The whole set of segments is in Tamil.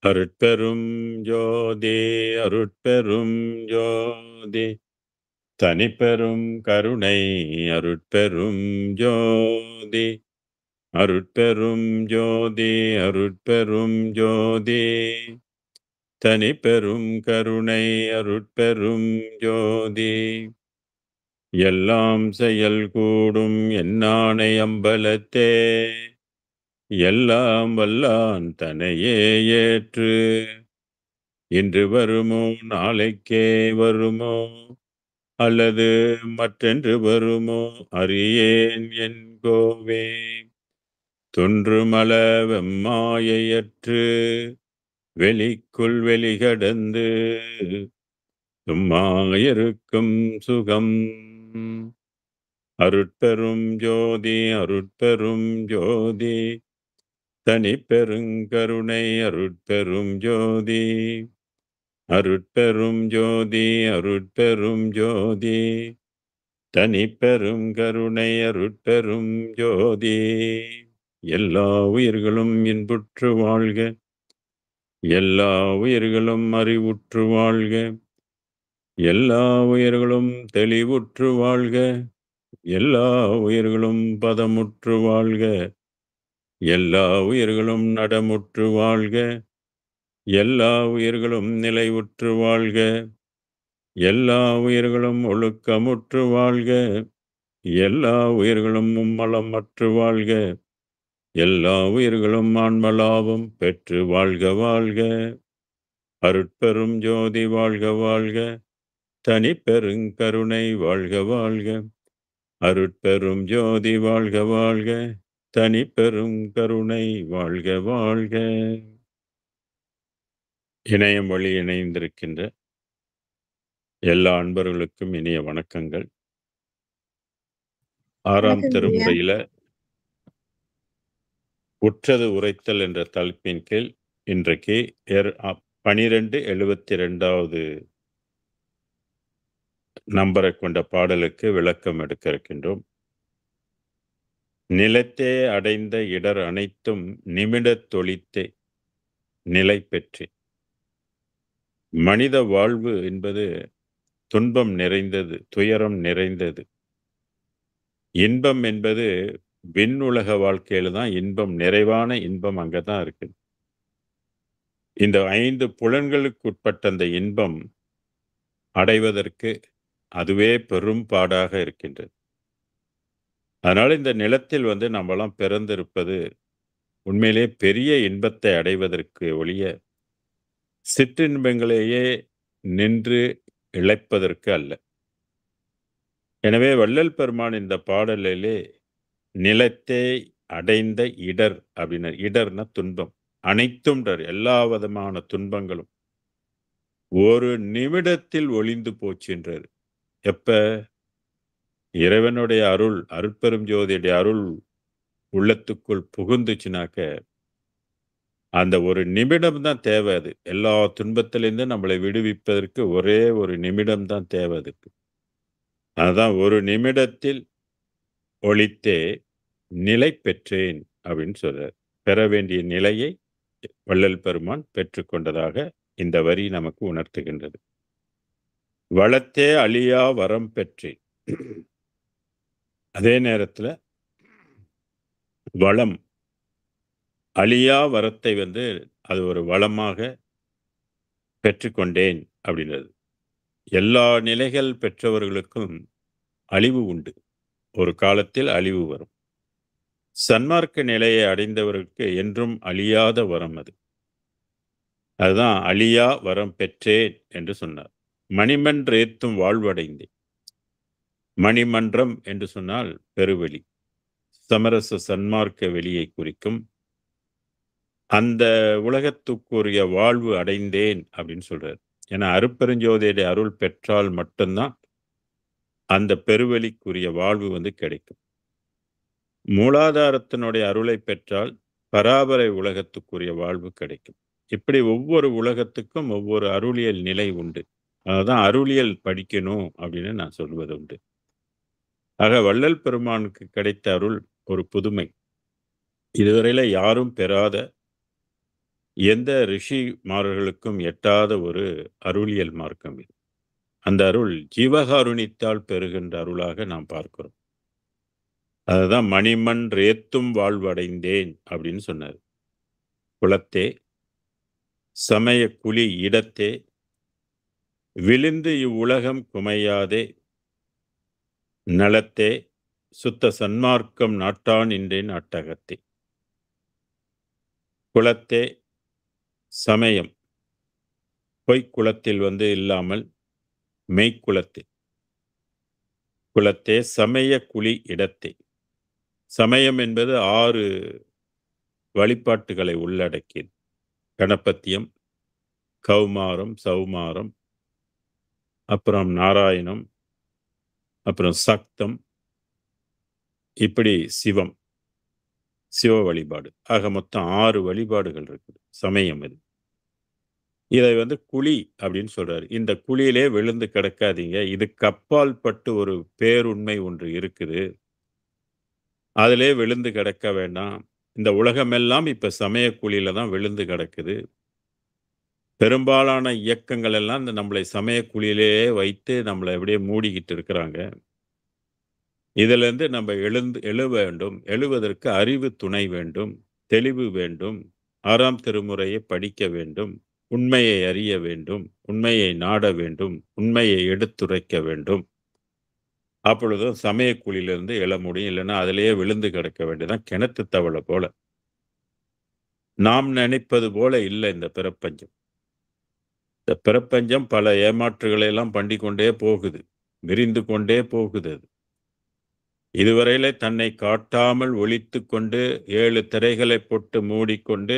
அருட்பெரும் ஜோதி அருட்பெரும் ஜோதி தனிப்பெரும் கருணை அருட்பெரும் ஜோதி அருட்பெரும் ஜோதி அருட்பெரும் ஜோதி தனிப்பெரும் கருணை அருட்பெரும் ஜோதி எல்லாம் செயல் கூடும் என்னானை அம்பலத்தே எல்லாம் வல்லான் தனையே ஏற்று இன்று வருமோ நாளைக்கே வருமோ அல்லது மற்றென்று வருமோ அறியேன் என் கோவே தொன்றுமல வெம்மாயையற்று வெளிக்குள் வெளிகடந்து சும்மாயிருக்கும் சுகம் அருட்பெரும் ஜோதி அருட்பெரும் ஜோதி தனிப்பெருங்கருணை அருட்பெரும் ஜோதி அருட்பெரும் ஜோதி அருட்பெரும் ஜோதி தனிப்பெரும் கருணை அருட்பெரும் ஜோதி எல்லா உயிர்களும் இன்புற்று வாழ்க எல்லா உயிர்களும் அறிவுற்று வாழ்க எல்லா உயிர்களும் தெளிவுற்று வாழ்க எல்லா உயிர்களும் பதமுற்று வாழ்க எல்லா உயிர்களும் நடமுற்று வாழ்க எல்லா உயிர்களும் நிலைவுற்று வாழ்க எல்லா உயிர்களும் ஒழுக்கமுற்று வாழ்க எல்லா உயிர்களும் மும்மலமற்று வாழ்க எல்லா உயிர்களும் ஆன்மலாவும் பெற்று வாழ்க வாழ்க அருட்பெரும் ஜோதி வாழ்க வாழ்க தனிப்பெருங்கருணை வாழ்க வாழ்க அருட்பெரும் ஜோதி வாழ்க வாழ்க தனிப்பெரும் கருணை வாழ்க வாழ்க. இணையம் வழி இணைந்திருக்கின்ற எல்லா அன்பர்களுக்கும் இனிய வணக்கங்கள். 6ஆம் திருமுறையில உற்றது உரைத்தல் என்ற தலைப்பின் கீழ் இன்றைக்கு 1272வது நம்பரை கொண்ட பாடலுக்கு விளக்கம் எடுக்க இருக்கின்றோம். நிலத்தே அடைந்த இடர் அனைத்தும் நிமிடத் தொழித்தே நிலை பெற்று. மனித வாழ்வு என்பது துன்பம் நிறைந்தது, துயரம் நிறைந்தது. இன்பம் என்பது விண்ணுலக வாழ்க்கையில தான் இன்பம், நிறைவான இன்பம் அங்கதான் இருக்கு. இந்த 5 புலன்களுக்கு உட்பட்ட அந்த இன்பம் அடைவதற்கு அதுவே பெரும் பாடாக இருக்கின்றது. அதனால இந்த நிலத்தில் நம்மெல்லாம் பிறந்திருப்பது உண்மையிலே பெரிய இன்பத்தை அடைவதற்கு ஒழிய சிற்றின்பங்களையே நின்று இழைப்பதற்கு அல்ல. எனவே வள்ளல் பெருமான் இந்த பாடலிலே நிலத்தே அடைந்த இடர் அப்படின்னா, இடர்னா துன்பம், அனைத்தும் எல்லா விதமான துன்பங்களும் ஒரு நிமிடத்தில் ஒளிந்து போச்சுன்றார். எப்ப இறைவனுடைய அருள், அருட்பெரும் ஜோதியுடைய அருள் உள்ளத்துக்குள் புகுந்துச்சுனாக்க அந்த ஒரு நிமிடம் தான் தேவை. அது எல்லா துன்பத்திலிருந்து நம்மளை விடுவிப்பதற்கு ஒரே ஒரு நிமிடம் தான் தேவை அதுக்கு. அதான் ஒரு நிமிடத்தில் ஒளித்தே நிலை பெற்றேன் அப்படின்னு சொல்றார். பெற வேண்டிய நிலையை வள்ளல் பெருமான் பெற்றுக்கொண்டதாக இந்த வரி நமக்கு உணர்த்துகின்றது. வளத்தே அழியா வரம் பெற்றேன். அதே நேரத்துல வளம், அழியா வரத்தை அது ஒரு வளமாக பெற்றுக்கொண்டேன் அப்படின்றது. எல்லா நிலைகள் பெற்றவர்களுக்கும் அழிவு உண்டு. ஒரு காலத்தில் அழிவு வரும். சன்மார்க்க நிலையை அடைந்தவர்களுக்கு என்றும் அழியாத வரம் அது. அதுதான் அழியா வரம் பெற்றேன் என்று சொன்னார். மணிமன்ற ஏத்தும் வாழ்வடைந்தேன். மணிமன்றம் என்று சொன்னால் பெருவெளி, சமரச சன்மார்க்க வெளியை குறிக்கும். அந்த உலகத்துக்குரிய வாழ்வு அடைந்தேன் அப்படின்னு சொல்றார். ஏன்னா அருட்பெருஞ்சோதியுடைய அருள் பெற்றால் மட்டும்தான் அந்த பெருவெளிக்குரிய வாழ்வு கிடைக்கும். மூலாதாரத்தினுடைய அருளை பெற்றால் பராபரை உலகத்துக்குரிய வாழ்வு கிடைக்கும். இப்படி ஒவ்வொரு உலகத்துக்கும் ஒவ்வொரு அருளியல் நிலை உண்டு. அதான் அருளியல் படிக்கணும் அப்படின்னு நான் சொல்வது உண்டு. ஆக வள்ளல் பெருமானுக்கு கிடைத்த அருள் ஒரு புதுமை. இதுவரையில யாரும் பெறாத எந்த ரிஷிமார்களுக்கும் எட்டாத ஒரு அருளியல் மார்க்கம் இது. அந்த அருள் ஜீவகாருண்யத்தால் பெறுகின்ற அருளாக நாம் பார்க்கிறோம். அதுதான் "மணிமன் ரேத்தும் வாழ்வடைந்தேன்" அப்படின்னு சொன்னாரு. "குலத்தே, சமயக் குழி இடத்தே, விழுந்து இவ்வுலகம் குமையாதே, நலத்தே, சுத்த சன்மார்க்கம் நாட்டான் நின்றேன் அட்டகத்தே." குலத்தே, சமயம் பொய்க்குலத்தில் இல்லாமல் மெய்க்குலத்தில். குலத்தே, சமயக் குழி இடத்தே. சமயம் என்பது 6 வழிபாட்டுகளை உள்ளடக்கியது. கணபத்தியம், கௌமாரம், சௌமாரம், அப்புறம் நாராயணம், அப்புறம் சக்தம், இப்படி சிவம், சிவ வழிபாடு. ஆக மொத்தம் 6 வழிபாடுகள் இருக்குது. சமயம் இது. இதை குழி அப்படின்னு சொல்றாரு. இந்த குழியிலே விழுந்து கிடக்காதீங்க. இதுக்கு அப்பாற்பட்டு ஒரு பேருண்மை ஒன்று இருக்குது. அதிலே விழுந்து கிடக்க வேண்டாம். இந்த உலகமெல்லாம் இப்ப சமய குழியில தான் விழுந்து கிடக்குது. பெரும்பாலான இயக்கங்கள் எல்லாம் இந்த நம்மளை சமய குழியிலேயே வைத்து நம்மள அப்படியே மூடிக்கிட்டு இருக்கிறாங்க. இதிலிருந்து நம்ம எழு வேண்டும். எழுவதற்கு அறிவு துணை வேண்டும். தெளிவு வேண்டும். 6ஆம் திருமுறையை படிக்க வேண்டும். உண்மையை அறிய வேண்டும். உண்மையை நாட வேண்டும். உண்மையை எடுத்துரைக்க வேண்டும். அப்பொழுதும் சமய குழியிலிருந்து எழ முடியும். இல்லைன்னா அதிலேயே விழுந்து கிடக்க வேண்டியதான் கிணத்து தவளை போல. நாம் நினைப்பது போல இல்ல இந்த பிரபஞ்சம். இந்த பிரபஞ்சம் பல ஏமாற்றுகளை எல்லாம் பண்ணிக்கொண்டே போகுது. விரிந்து கொண்டே போகுது அது. இதுவரையிலே தன்னை காட்டாமல் ஒளித்துக் கொண்டு 7 திரைகளை போட்டு மூடிக்கொண்டு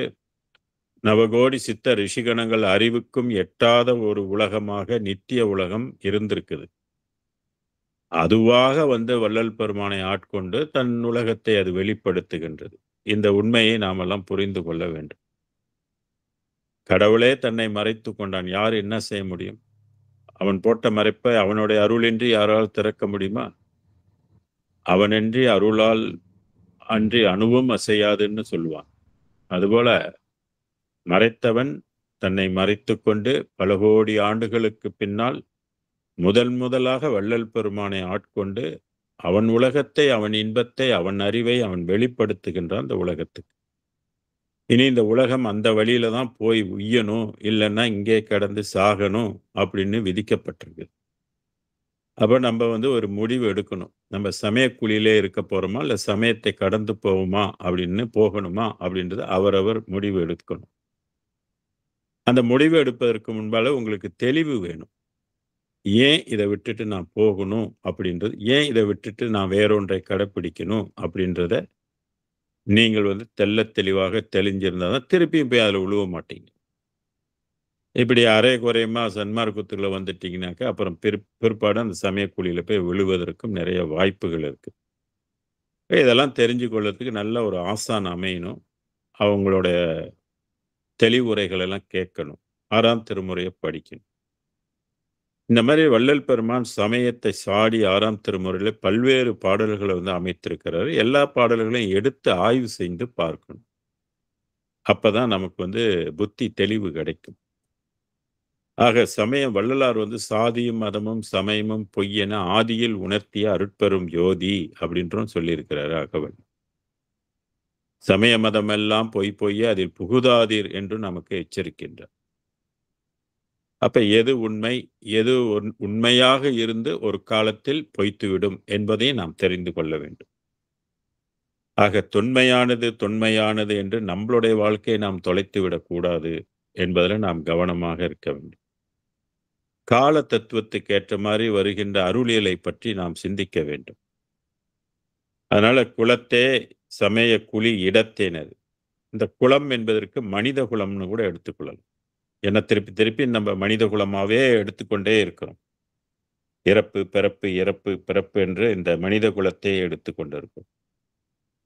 நவகோடி சித்த ரிஷிகணங்கள் அறிவுக்கும் எட்டாத ஒரு உலகமாக நித்திய உலகம் இருந்திருக்குது. அதுவாக வள்ளல் பெருமானை ஆட்கொண்டு தன் உலகத்தை அது வெளிப்படுத்துகின்றது. இந்த உண்மையை நாமெல்லாம் புரிந்து கொள்ள வேண்டும். கடவுளே தன்னை மறைத்துக் கொண்டான். யார் என்ன செய்ய முடியும்? அவன் போட்ட மறைப்பை அவனுடைய அருளின்றி யாரால் திறக்க முடியுமா? அவனின்றி அருளால் அன்றி அணுவும் அசையாதுன்னு சொல்லுவான். அதுபோல மறைத்தவன் தன்னை மறைத்துக் கொண்டு பல கோடி ஆண்டுகளுக்கு பின்னால் முதலாக வள்ளல் பெருமானை ஆட்கொண்டு அவன் உலகத்தை, அவன் இன்பத்தை, அவன் அறிவை அவன் வெளிப்படுத்துகின்றான் இந்த உலகத்துக்கு. இனி இந்த உலகம் அந்த வழியில தான் போய் உய்யணும், இல்லைன்னா இங்கே கிடந்து சாகணும் அப்படின்னு விதிக்கப்பட்டிருக்கு. அப்ப நம்ம ஒரு முடிவு எடுக்கணும். நம்ம சமய குழியிலே இருக்க போறோமா, இல்ல சமயத்தை கடந்து போவோமா அப்படின்னு போகணுமா அப்படின்றத அவரவர் முடிவு எடுக்கணும். அந்த முடிவு எடுப்பதற்கு முன்பால உங்களுக்கு தெளிவு வேணும். ஏன் இத விட்டுட்டு நான் போகணும் அப்படின்றது, ஏன் இத விட்டுட்டு நான் வேறொன்றை கடைப்பிடிக்கணும் அப்படின்றத நீங்கள் தெள்ளத் தெளிவாக தெளிஞ்சிருந்தா தான் திருப்பியும் போய் அதுல விழுவ மாட்டீங்க. இப்படி அரை குறையுமா சன்மார்க்கத்துக்குள்ள வந்துட்டீங்கன்னாக்கா, அப்புறம் பிற்பாடு அந்த சமய குழியில போய் விழுவதற்கும் நிறைய வாய்ப்புகள் இருக்கு. இதெல்லாம் தெரிஞ்சு கொள்றதுக்கு நல்ல ஒரு ஆசான் அமையணும். அவங்களுடைய தெளிவுரைகள் எல்லாம் கேட்கணும். 6ஆம் திருமுறைய படிக்கணும். இந்த மாரி வள்ளல் பெருமான் சமயத்தை சாடி 6ஆம் திருமுறையில பல்வேறு பாடல்கள அமைத்திருக்கிறாரு. எல்லா பாடல்களையும் எடுத்து ஆய்வு செய்து பார்க்கணும். அப்பதான் நமக்கு புத்தி தெளிவு கிடைக்கும். ஆக சமயம் வள்ளலார் சாதியும், மதமும், சமயமும் பொய்யென ஆதியில் உணர்த்திய அருட்பெரும் ஜோதி அப்படின்றும் சொல்லியிருக்கிறாரு அகவல். சமய மதமெல்லாம் பொய் பொய்ய அதில் புகுதாதீர் என்று நமக்கு எச்சரிக்கின்றார். அப்ப எது உண்மை, எது உண்மையாக இருந்து ஒரு காலத்தில் பொய்த்துவிடும் என்பதை நாம் தெரிந்து கொள்ள வேண்டும். ஆக தொன்மையானது தொன்மையானது என்று நம்மளுடைய வாழ்க்கையை நாம் தொலைத்து விடக்கூடாது என்பதில் நாம் கவனமாக இருக்க வேண்டும். கால தத்துவத்துக்கு ஏற்ற மாதிரி வருகின்ற அருளியலை பற்றி நாம் சிந்திக்க வேண்டும். அதனால குலத்தே, சமய குழி இடத்தேனது. இந்த குலம் என்பதற்கு மனித குலம்னு கூட எடுத்துக்கொள்ளலாம். ஏன்னா திருப்பி திருப்பி நம்ம மனித குலமாவே எடுத்துக்கொண்டே இருக்கிறோம். இறப்பு, பிறப்பு, இறப்பு, பிறப்பு என்று இந்த மனித குலத்தை எடுத்துக்கொண்டிருக்கிறோம்.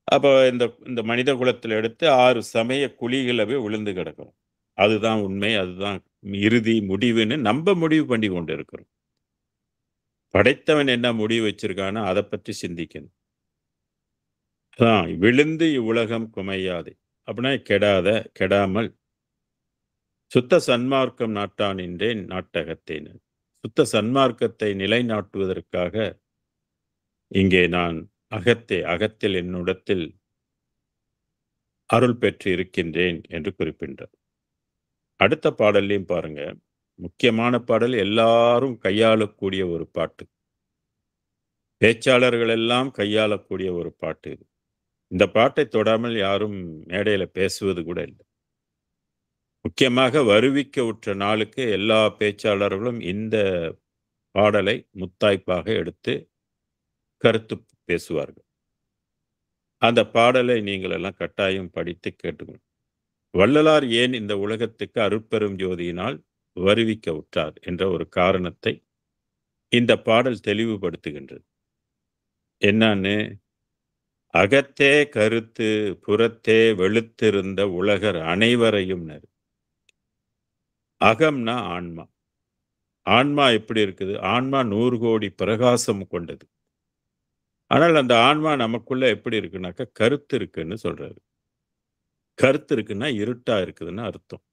அப்ப இந்த இந்த மனித குலத்துல எடுத்து 6 சமய குழிகளவே விழுந்து கிடக்கிறோம். அதுதான் உண்மை, அதுதான் இறுதி முடிவுன்னு நம்ப முடிவு பண்ணி கொண்டு இருக்கிறோம். படைத்தவன் என்ன முடிவு வச்சிருக்கானோ அதை பற்றி சிந்திக்கணும். விழுந்து இவ்வுலகம் குமையாது. அப்படின்னா கெடாத, கெடாமல் சுத்த சன்மார்க்கம் நாட்டானின்றேன் நாட்டகத்தேன். சுத்த சன்மார்க்கத்தை நிலைநாட்டுவதற்காக இங்கே நான் அகத்தில் என்னுடத்தில் அருள் பெற்று இருக்கின்றேன் என்று குறிப்பிட்டார். அடுத்த பாடல்லையும் பாருங்க, முக்கியமான பாடல், எல்லாரும் கையாளக்கூடிய ஒரு பாட்டு. பேச்சாளர்கள் எல்லாம் கையாளக்கூடிய ஒரு பாட்டு இது. இந்த பாட்டை தொடாமல் யாரும் மேடையில பேசுவது கூட இல்ல. முக்கியமாக வருவிக்க உற்ற நாளுக்கு எல்லா பேச்சாளர்களும் இந்த பாடலை முத்தாய்ப்பாக எடுத்து கருத்து பேசுவார்கள். அந்த பாடலை நீங்கள் எல்லாம் கட்டாயம் படித்து கேட்டுக்கணும். வள்ளலார் ஏன் இந்த உலகத்துக்கு அருட்பெரும் ஜோதியினால் வருவிக்க உற்றார் என்ற ஒரு காரணத்தை இந்த பாடல் தெளிவுபடுத்துகின்றது. என்னன்னு, அகத்தே கருத்து புறத்தே வெளுத்திருந்த உலகர் அனைவரையும். அகம்னா ஆன்மா. ஆன்மா எப்படி இருக்குது? ஆன்மா 100 கோடி பிரகாசம் கொண்டது. ஆனால் அந்த ஆன்மா நமக்குள்ள எப்படி இருக்குனாக்கா கருத்து இருக்குன்னு சொல்றாரு. கருத்து இருக்குன்னா இருட்டா இருக்குதுன்னு அர்த்தம்.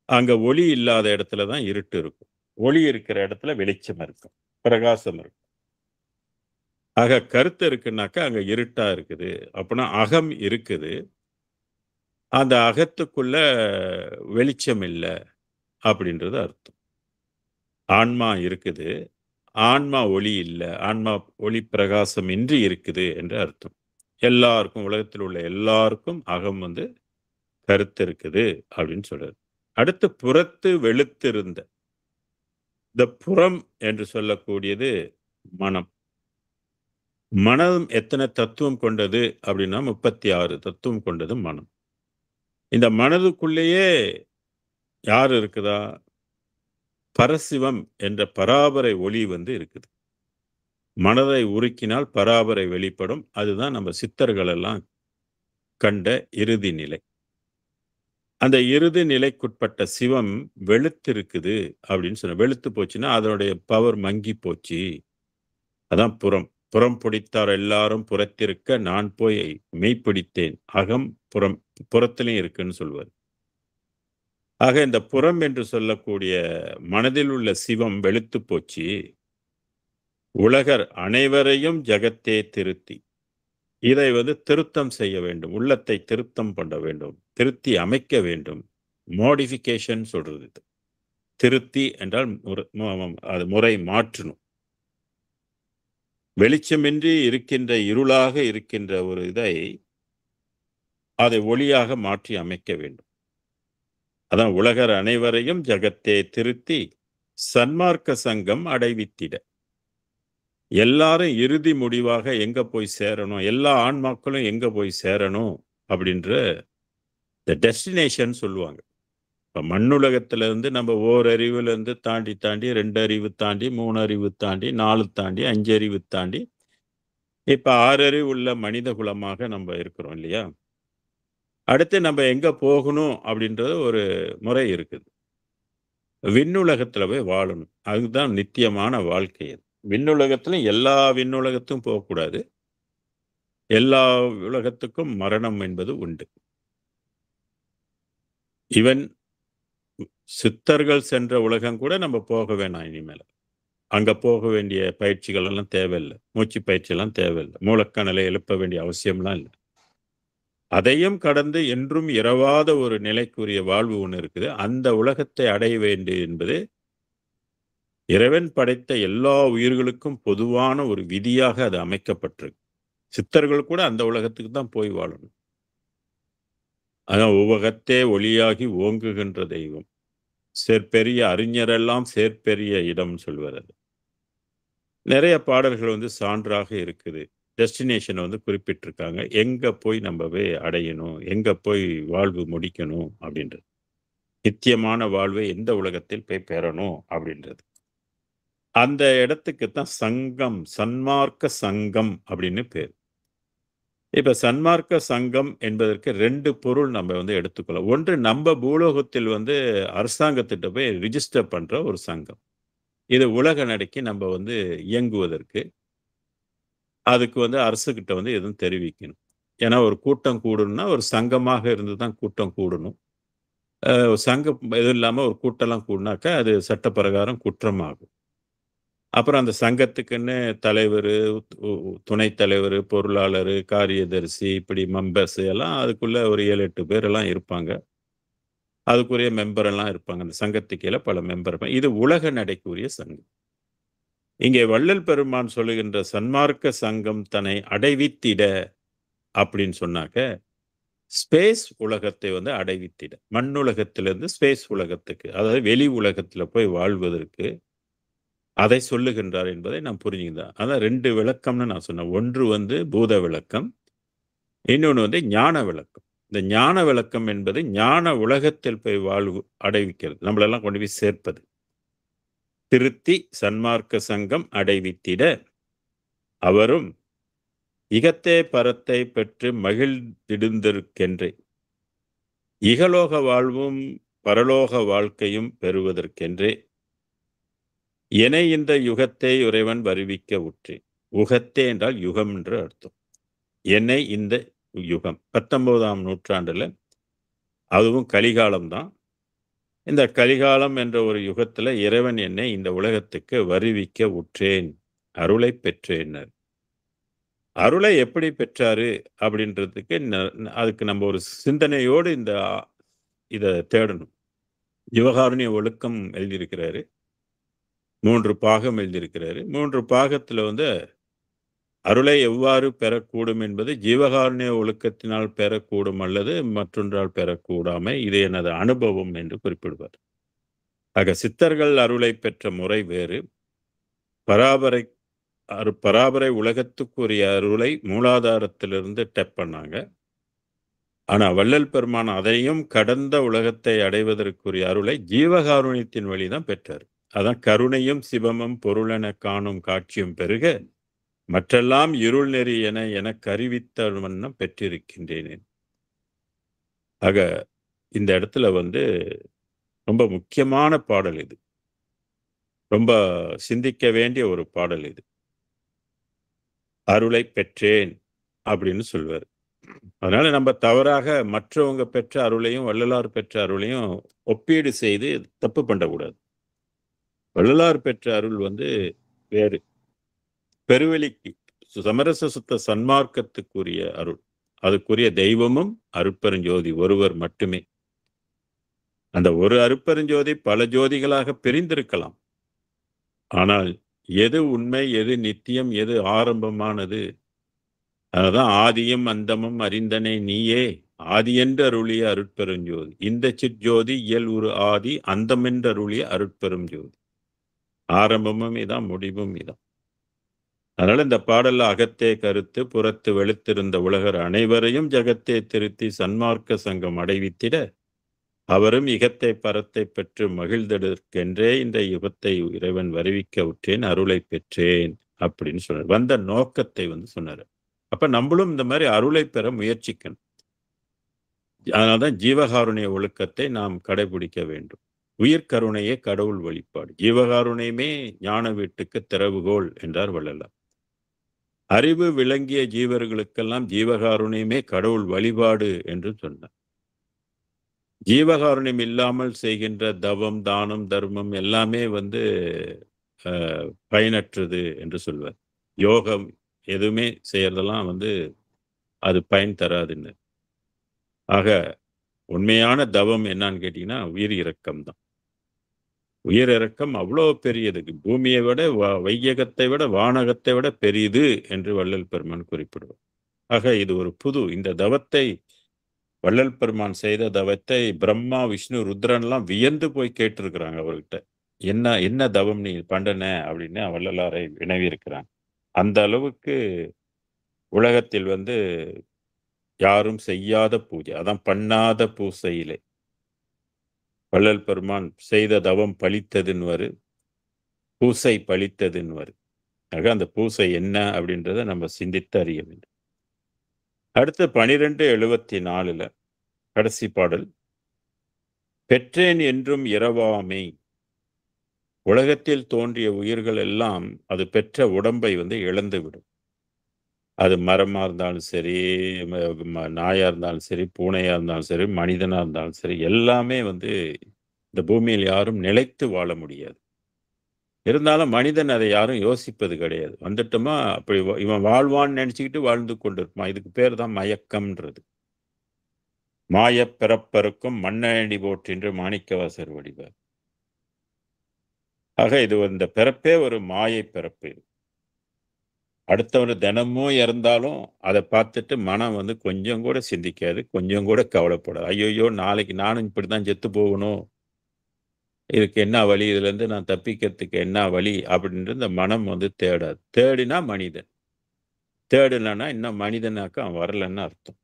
அங்க ஒளி இல்லாத இடத்துல தான் இருட்டு இருக்கும். ஒளி இருக்கிற இடத்துல வெளிச்சம் இருக்கும், பிரகாசம் இருக்கும். ஆக கருத்து இருக்குன்னாக்கா அங்க இருட்டா இருக்குது. அப்பனா அகம் இருக்குது. அந்த அகத்துக்குள்ள வெளிச்சம் இல்ல அப்படின்றது அர்த்தம். ஆன்மா இருக்குது. ஆன்மா ஒளி இல்ல. ஆன்மா ஒளி பிரகாசம் இன்றி இருக்குது என்று அர்த்தம். எல்லாருக்கும், உலகத்தில் உள்ள எல்லாருக்கும் அகம் கருத்து இருக்குது அப்படின்னு சொல்றாரு. அடுத்து புறத்து வெளுத்திருந்த. இந்த புறம் என்று சொல்லக்கூடியது மனம். மனம் எத்தனை தத்துவம் கொண்டது அப்படின்னா 36 தத்துவம் கொண்டது மனம். இந்த மனதுக்குள்ளேயே யார் இருக்குதா? பரசிவம் என்ற பராபரை ஒளி இருக்குது. மனதை உருக்கினால் பராபரை வெளிப்படும். அதுதான் நம்ம சித்தர்கள் எல்லாம் கண்ட இறுதி நிலை. அந்த இறுதி நிலைக்குட்பட்ட சிவம் வெளுத்திருக்குது அப்படின்னு சொன்ன. வெளுத்து போச்சுன்னா அதனுடைய பவர் மங்கி போச்சு. அதான் புறம். புறம் பிடித்தார் எல்லாரும் புறத்திருக்க நான் போய் மெய்ப்பிடித்தேன். அகம் புறம், புறத்திலையும் இருக்குன்னு சொல்வார். ஆக இந்த புறம் என்று சொல்லக்கூடிய மனதில் உள்ள சிவம் வெளுத்து போச்சு. உலகர் அனைவரையும் ஜகத்தே திருத்தி. இதை திருத்தம் செய்ய வேண்டும். உள்ளத்தை திருத்தம் பண்ண வேண்டும். திருத்தி அமைக்க வேண்டும். மோடிஃபிகேஷன் சொல்றது இது. திருத்தி என்றால் அது முறை மாற்றணும். வெளிச்சமின்றி இருக்கின்ற, இருளாக இருக்கின்ற ஒரு இதை அதை ஒளியாக மாற்றி அமைக்க வேண்டும். அதான் உலகர் அனைவரையும் ஜகத்தே திருத்தி சன்மார்க்க சங்கம் அடைவித்திட. எல்லாரும் இறுதி முடிவாக எங்க போய் சேரணும், எல்லா ஆன்மாக்களும் எங்க போய் சேரணும் அப்படின்ற இந்த டெஸ்டினேஷன் சொல்லுவாங்க. இப்ப மண்ணுலகத்துல இருந்து நம்ம ஓரறிவுல இருந்து தாண்டி 2 அறிவு தாண்டி 3 அறிவு தாண்டி 4 தாண்டி 5 அறிவு தாண்டி இப்ப 6 அறிவு உள்ள மனித குலமாக நம்ம இருக்கிறோம் இல்லையா? அடுத்து நம்ம எங்க போகணும் அப்படின்றது ஒரு முறை இருக்குது. விண்ணுலகத்துல போய் வாழணும். அதுதான் நித்தியமான வாழ்க்கை. விண்ணுலகத்திலும் எல்லா விண்ணுலகத்தும் போகக்கூடாது. எல்லா உலகத்துக்கும் மரணம் என்பது உண்டு. இவன் சித்தர்கள் சென்ற உலகம் கூட நம்ம போக வேணாம் இனிமேல. அங்க போக வேண்டிய பயிற்சிகள் எல்லாம் தேவையில்லை. மூச்சு பயிற்சி எல்லாம் தேவையில்லை. மூலக்கணலை எழுப்ப வேண்டிய அவசியம்லாம் இல்லை. அதையும் கடந்து என்றும் இரவாத ஒரு நிலைக்குரிய வாழ்வு ஒன்று இருக்குது. அந்த உலகத்தை அடைய வேண்டும் என்பது இறைவன் படைத்த எல்லா உயிர்களுக்கும் பொதுவான ஒரு விதியாக அது அமைக்கப்பட்டிருக்கு. சித்தர்கள் கூட அந்த உலகத்துக்கு தான் போய் வாழணும். அதான் உவகத்தே ஒளியாகி ஓங்குகின்ற தெய்வம். சேர்பெரிய அறிஞரெல்லாம் சேர்பெரிய இடம் சொல்வது. நிறைய பாடல்கள் சான்றாக இருக்குது. டெஸ்டினேஷன் குறிப்பிட்டிருக்காங்க. எங்க போய் நம்ம போய் அடையணும், எங்க போய் வாழ்வு முடிக்கணும் அப்படின்றது. நித்தியமான வாழ்வை எந்த உலகத்தில் போய் பெறணும் அப்படின்றது. அந்த இடத்துக்கு தான் சங்கம், சன்மார்க்க சங்கம் அப்படின்னு பேர். இப்ப சன்மார்க்க சங்கம் என்பதற்கு 2 பொருள் நம்ம எடுத்துக்கலாம். ஒன்று, நம்ம பூலோகத்தில் அரசாங்கத்திட்ட போய் ரிஜிஸ்டர் பண்ற ஒரு சங்கம். இது உலக நடைக்கு நம்ம இயங்குவதற்கு அதுக்கு அரசுகிட்ட எதுவும் தெரிவிக்கணும். ஏன்னா ஒரு கூட்டம் கூடணும்னா ஒரு சங்கமாக இருந்து தான் கூட்டம் கூடணும். சங்கம் எதுவும் இல்லாம ஒரு கூட்டம்லாம் கூடுனாக்கா, அது சட்டப்பிரகாரம் குற்றமாகும். அப்புறம் அந்த சங்கத்துக்குன்னு தலைவரு, துணைத் தலைவரு, பொருளாளரு, காரியதரிசி இப்படி மெம்பர்ஸ் எல்லாம் அதுக்குள்ள ஒரு 7, 8 பேரெல்லாம் இருப்பாங்க. அதுக்குரிய மெம்பர் எல்லாம் இருப்பாங்க. அந்த சங்கத்துக்கு கீழ பல மெம்பர் இருப்பாங்க. இது உலக நடைக்குரிய சங்கம். இங்கே வள்ளல் பெருமான் சொல்லுகின்ற சன்மார்க்க சங்கம் தன்னை அடைவித்திட அப்படின்னு சொன்னாக்க, ஸ்பேஸ் உலகத்தை வந்து அடைவித்திட. மண்ணுலகத்திலிருந்து ஸ்பேஸ் உலகத்துக்கு, அதாவது வெளி உலகத்தில போய் வாழ்வதற்கு அதை சொல்லுகின்றார் என்பதை நாம் புரிஞ்சுக்கலாம். அதான் 2 விளக்கம்னு நான் சொன்னேன். ஒன்று வந்து பூத விளக்கம். இன்னொன்னு வந்து ஞான விளக்கம். இந்த ஞான விளக்கம் என்பது ஞான உலகத்தில் போய் வாழ்வு அடைவிக்கிறது. நம்மளெல்லாம் கொண்டு போய் சேர்ப்பது. திருத்தி சன்மார்க்க சங்கம் அடைவித்திட, அவரும் இகத்தே பரத்தை பெற்று மகிழ்ந்திடுந்திருக்கின்றே. இகலோக வாழ்வும், பரலோக வாழ்க்கையும் பெறுவதற்கென்றே, எனை இந்த யுகத்தை இறைவன் வருவிக்க உற்றேன். உகத்தே என்றால் யுகம் என்று அர்த்தம். என்னை இந்த யுகம் 19ஆம் நூற்றாண்டுல, அதுவும் கலிகாலம் தான். இந்த கலிகாலம் என்ற ஒரு யுகத்துல இறைவன் என்னை இந்த உலகத்துக்கு வருவிக்க உற்றேன். அருளை பெற்றேன்னர். அருளை எப்படி பெற்றாரு அப்படின்றதுக்கு அதுக்கு நம்ம ஒரு சிந்தனையோடு இத தேடணும். ஜீவகாருண்ய ஒழுக்கம் எழுதியிருக்கிறாரு. 3 பாகம் எழுதியிருக்கிறாரு. 3 பாகத்துல வந்து அருளை எவ்வாறு பெறக்கூடும் என்பது ஜீவகாருண்ய ஒழுக்கத்தினால் பெறக்கூடும் அல்லது மற்றொன்றால் பெறக்கூடாமை. இது எனது அனுபவம் என்று குறிப்பிடுவார். ஆக சித்தர்கள் அருளை பெற்ற முறை வேறு. பராபரை பராபரை உலகத்துக்குரிய அருளை மூலாதாரத்திலிருந்து டெப் பண்ணாங்க. ஆனா வள்ளல் பெருமான் அதையும் கடந்த உலகத்தை அடைவதற்குரிய அருளை ஜீவகாருண்யத்தின் வழிதான் பெற்றார். அதான் கருணையும் சிவமும் பொருளென காணும் காட்சியும் பெருக மற்றெல்லாம் இருள் நெறி என எனக்கு அறிவித்த வண்ணம் பெற்றிருக்கின்றேன். ஆக இந்த இடத்துல வந்து ரொம்ப முக்கியமான பாடல் இது. ரொம்ப சிந்திக்க வேண்டிய ஒரு பாடல் இது. அருளை பெற்றேன் அப்படின்னு சொல்வார். அதனால நம்ம தவறாக மற்றவங்க பெற்ற அருளையும் வள்ளலார் பெற்ற அருளையும் ஒப்பீடு செய்து தப்பு பண்ணக்கூடாது. வள்ளலார் பெற்ற அருள் வந்து வேறு. பெருவெளிக்கு சமரச சுத்த சன்மார்க்கத்துக்குரிய அருள். அதுக்குரிய தெய்வமும் அருட்பெருஞ்சோதி ஒருவர் மட்டுமே. அந்த ஒரு அருட்பெருஞ்சோதி பல ஜோதிகளாக பிரிந்திருக்கலாம். ஆனால் எது உண்மை, எது நித்தியம், எது ஆரம்பமானது? அதுதான் ஆதியும் அந்தமும் அறிந்தனை நீயே ஆதியென்று அருளிய அருட்பெருஞ்சோதி. இந்த சிற்ஜோதி இயல் உரு ஆதி அந்தமென்று அருளிய அருட்பெரும் ஜோதி. ஆரம்பமும் இதான், முடிவும் இதான். அதனால இந்த பாடல்ல அகத்தே கருத்து புறத்து வெளுத்திருந்த உலகர் அனைவரையும் ஜகத்தே திருத்தி சன்மார்க்க சங்கம் அடைவித்திட, அவரும் இகத்தை பரத்தை பெற்று மகிழ்ந்ததற்கென்றே இந்த யுகத்தை இறைவன் வருவிக்க உற்றேன், அருளை பெற்றேன் அப்படின்னு சொன்னார். வந்த நோக்கத்தை வந்து சொன்னார். அப்ப நம்மளும் இந்த மாதிரி அருளை பெற முயற்சிக்கணும். அதனால்தான் ஜீவகாருண்ய ஒழுக்கத்தை நாம் கடைபிடிக்க வேண்டும். உயிர் கருணையே கடவுள் வழிபாடு. ஜீவகாருண்யமே ஞான வீட்டுக்கு திறவுகோல் என்றார் வள்ளலார். அறிவு விளங்கிய ஜீவர்களுக்கெல்லாம் ஜீவகாருண்யமே கடவுள் வழிபாடு என்று சொன்னார். ஜீவகாருண்யம் இல்லாமல் செய்கின்ற தவம், தானம், தர்மம் எல்லாமே வந்து பயனற்றது என்று சொல்வார். யோகம் எதுவுமே செய்யறதெல்லாம் வந்து அது பயன் தராதுன்னு. ஆக உண்மையான தவம் என்னன்னு கேட்டீங்கன்னா உயிர் இரக்கம் தான். உயிர் இரக்கம் அவ்வளோ பெரியது. பூமியை விட வையகத்தை விட வானகத்தை விட பெரியது என்று வள்ளல் பெருமான் குறிப்பிடுவார். ஆக இது ஒரு இந்த தவத்தை வள்ளல் பெருமான் செய்த தவத்தை பிரம்மா, விஷ்ணு, ருத்ரன்லாம் வியந்து போய் கேட்டிருக்கிறாங்க அவர்கிட்ட. என்ன தவம் நீ பண்ணன அப்படின்னு வள்ளலாரை வினவி இருக்கிறாங்க. அந்த அளவுக்கு உலகத்தில் வந்து யாரும் செய்யாத பூஜை, அதான் பண்ணாத பூசையிலே வள்ளல் பெருமான் செய்த தவம் பலித்ததுன்னு பூசை பலித்ததுன்னு. ஆக அந்த பூசை என்ன அப்படின்றத நம்ம சிந்தித்து அறிய வேண்டும். அடுத்து 1274ல கடைசி பாடல். பெற்றேன் என்றும் இரவாமை. உலகத்தில் தோன்றிய உயிர்கள் எல்லாம் அது பெற்ற உடம்பை வந்து இழந்துவிடும். அது மரமா இருந்தாலும் சரி, நாயா இருந்தாலும் சரி, பூனையா இருந்தாலும் சரி, மனிதனா இருந்தாலும் சரி, எல்லாமே வந்து இந்த பூமியில் யாரும் நிலைத்து வாழ முடியாது. இருந்தாலும் மனிதன் அதை யாரும் யோசிப்பது கிடையாது. வந்துட்டோமா, அப்படி இவன் வாழ்வான்னு நெனச்சுக்கிட்டு வாழ்ந்து கொண்டிருப்பான். இதுக்கு பேர் தான் மயக்கம்ன்றது. "மாயப் பிறப்பறுக்கும் மண்ணடி போற்றின்று" மாணிக்கவாசகர் வடிவார். ஆக இது இந்த பிறப்பே ஒரு மாயை பிறப்பு. அடுத்தவரு தினமும் இறந்தாலும், அத பார்த்துட்டு மனம் வந்து கொஞ்சம் கூட சிந்திக்காது. கொஞ்சம் கூட கவலைப்படாது. "ஐய்யய்யோ! நாளைக்கு நானும் இப்படித்தான் செத்து போகணும். இதுக்கு என்ன வழி? இதுலேருந்து நான் தப்பிக்கிறதுக்கு என்ன வழி?" அப்படின்ட்டு இந்த மனம் வந்து தேடாது. தேடினா மனிதன். தேடலன்னா இன்னும் மனிதனாக்க அவன் வரலன்னு அர்த்தம்.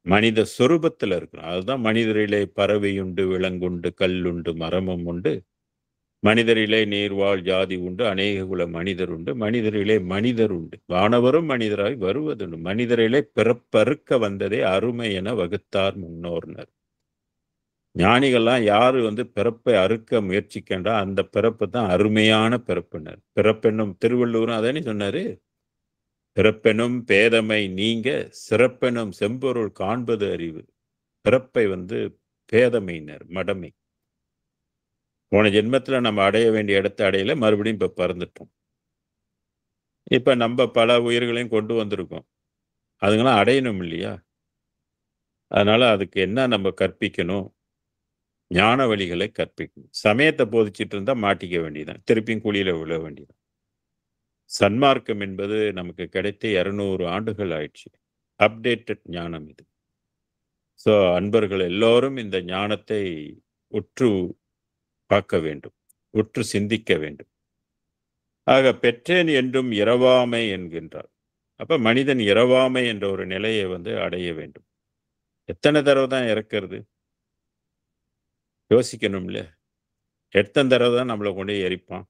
மனித சொரூபத்துல இருக்கிறான். அதுதான் மனிதரிலே பறவையுண்டு, விலங்குண்டு, கல்லுண்டு, மரமும் உண்டு. மனிதரிலே நீர்வாழ் ஜாதி உண்டு. அநேக குல மனிதர் உண்டு. மனிதரிலே மனிதர் உண்டு. வானவரும் மனிதராய் வருவதுண்டு. மனிதரிலே பிறப்பறுக்க வந்ததே அருமை என வகுத்தார் முன்னோர்னர். ஞானிகள்லாம் யாரு வந்து பிறப்பை அறுக்க முயற்சிக்கின்றா, அந்த பிறப்பு தான் அருமையான பிறப்புனர். பிறப்பென்னும் திருவள்ளுவரும் அதானே சொன்னாரு. பிறப்பெனும் பேதமை நீங்க சிறப்பெனும் செம்பொருள் காண்பது அறிவு. பிறப்பை வந்து பேதமையினர், மடமை. போன ஜென்மத்தில நம்ம அடைய வேண்டிய இடத்த அடையல, மறுபடியும் இப்ப பிறந்துட்டோம். இப்ப நம்ப பல உயிர்களையும் கொண்டு வந்திருக்கோம். அதுங்கலாம் அடையணும் இல்லையா? அதனால அதுக்கு என்ன நம்ம கற்பிக்கணும்? ஞான வழிகளை கற்பிக்கணும். சமயத்த போதிச்சிட்டு இருந்தா மாட்டிக்க வேண்டியதுதான். திருப்பியும் குழியில விழ வேண்டியது. சன்மார்க்கம் என்பது நமக்கு கிடைத்து 200 ஆண்டுகள் ஆயிடுச்சு. அப்டேட்டட் ஞானம் இது. ஸோ அன்பர்கள் எல்லோரும் இந்த ஞானத்தை உற்று பார்க்க வேண்டும். உற்று சிந்திக்க வேண்டும். ஆக பெற்றேன் என்றும் இரவாமை என்கின்றார். அப்ப மனிதன் இரவாமை என்ற ஒரு நிலையை வந்து அடைய வேண்டும். எத்தன தடவ தான் இறக்கறது? யோசிக்கணும்ல. எத்தன தடவ தான் நம்மள கொண்டு போய் எரிப்பான்?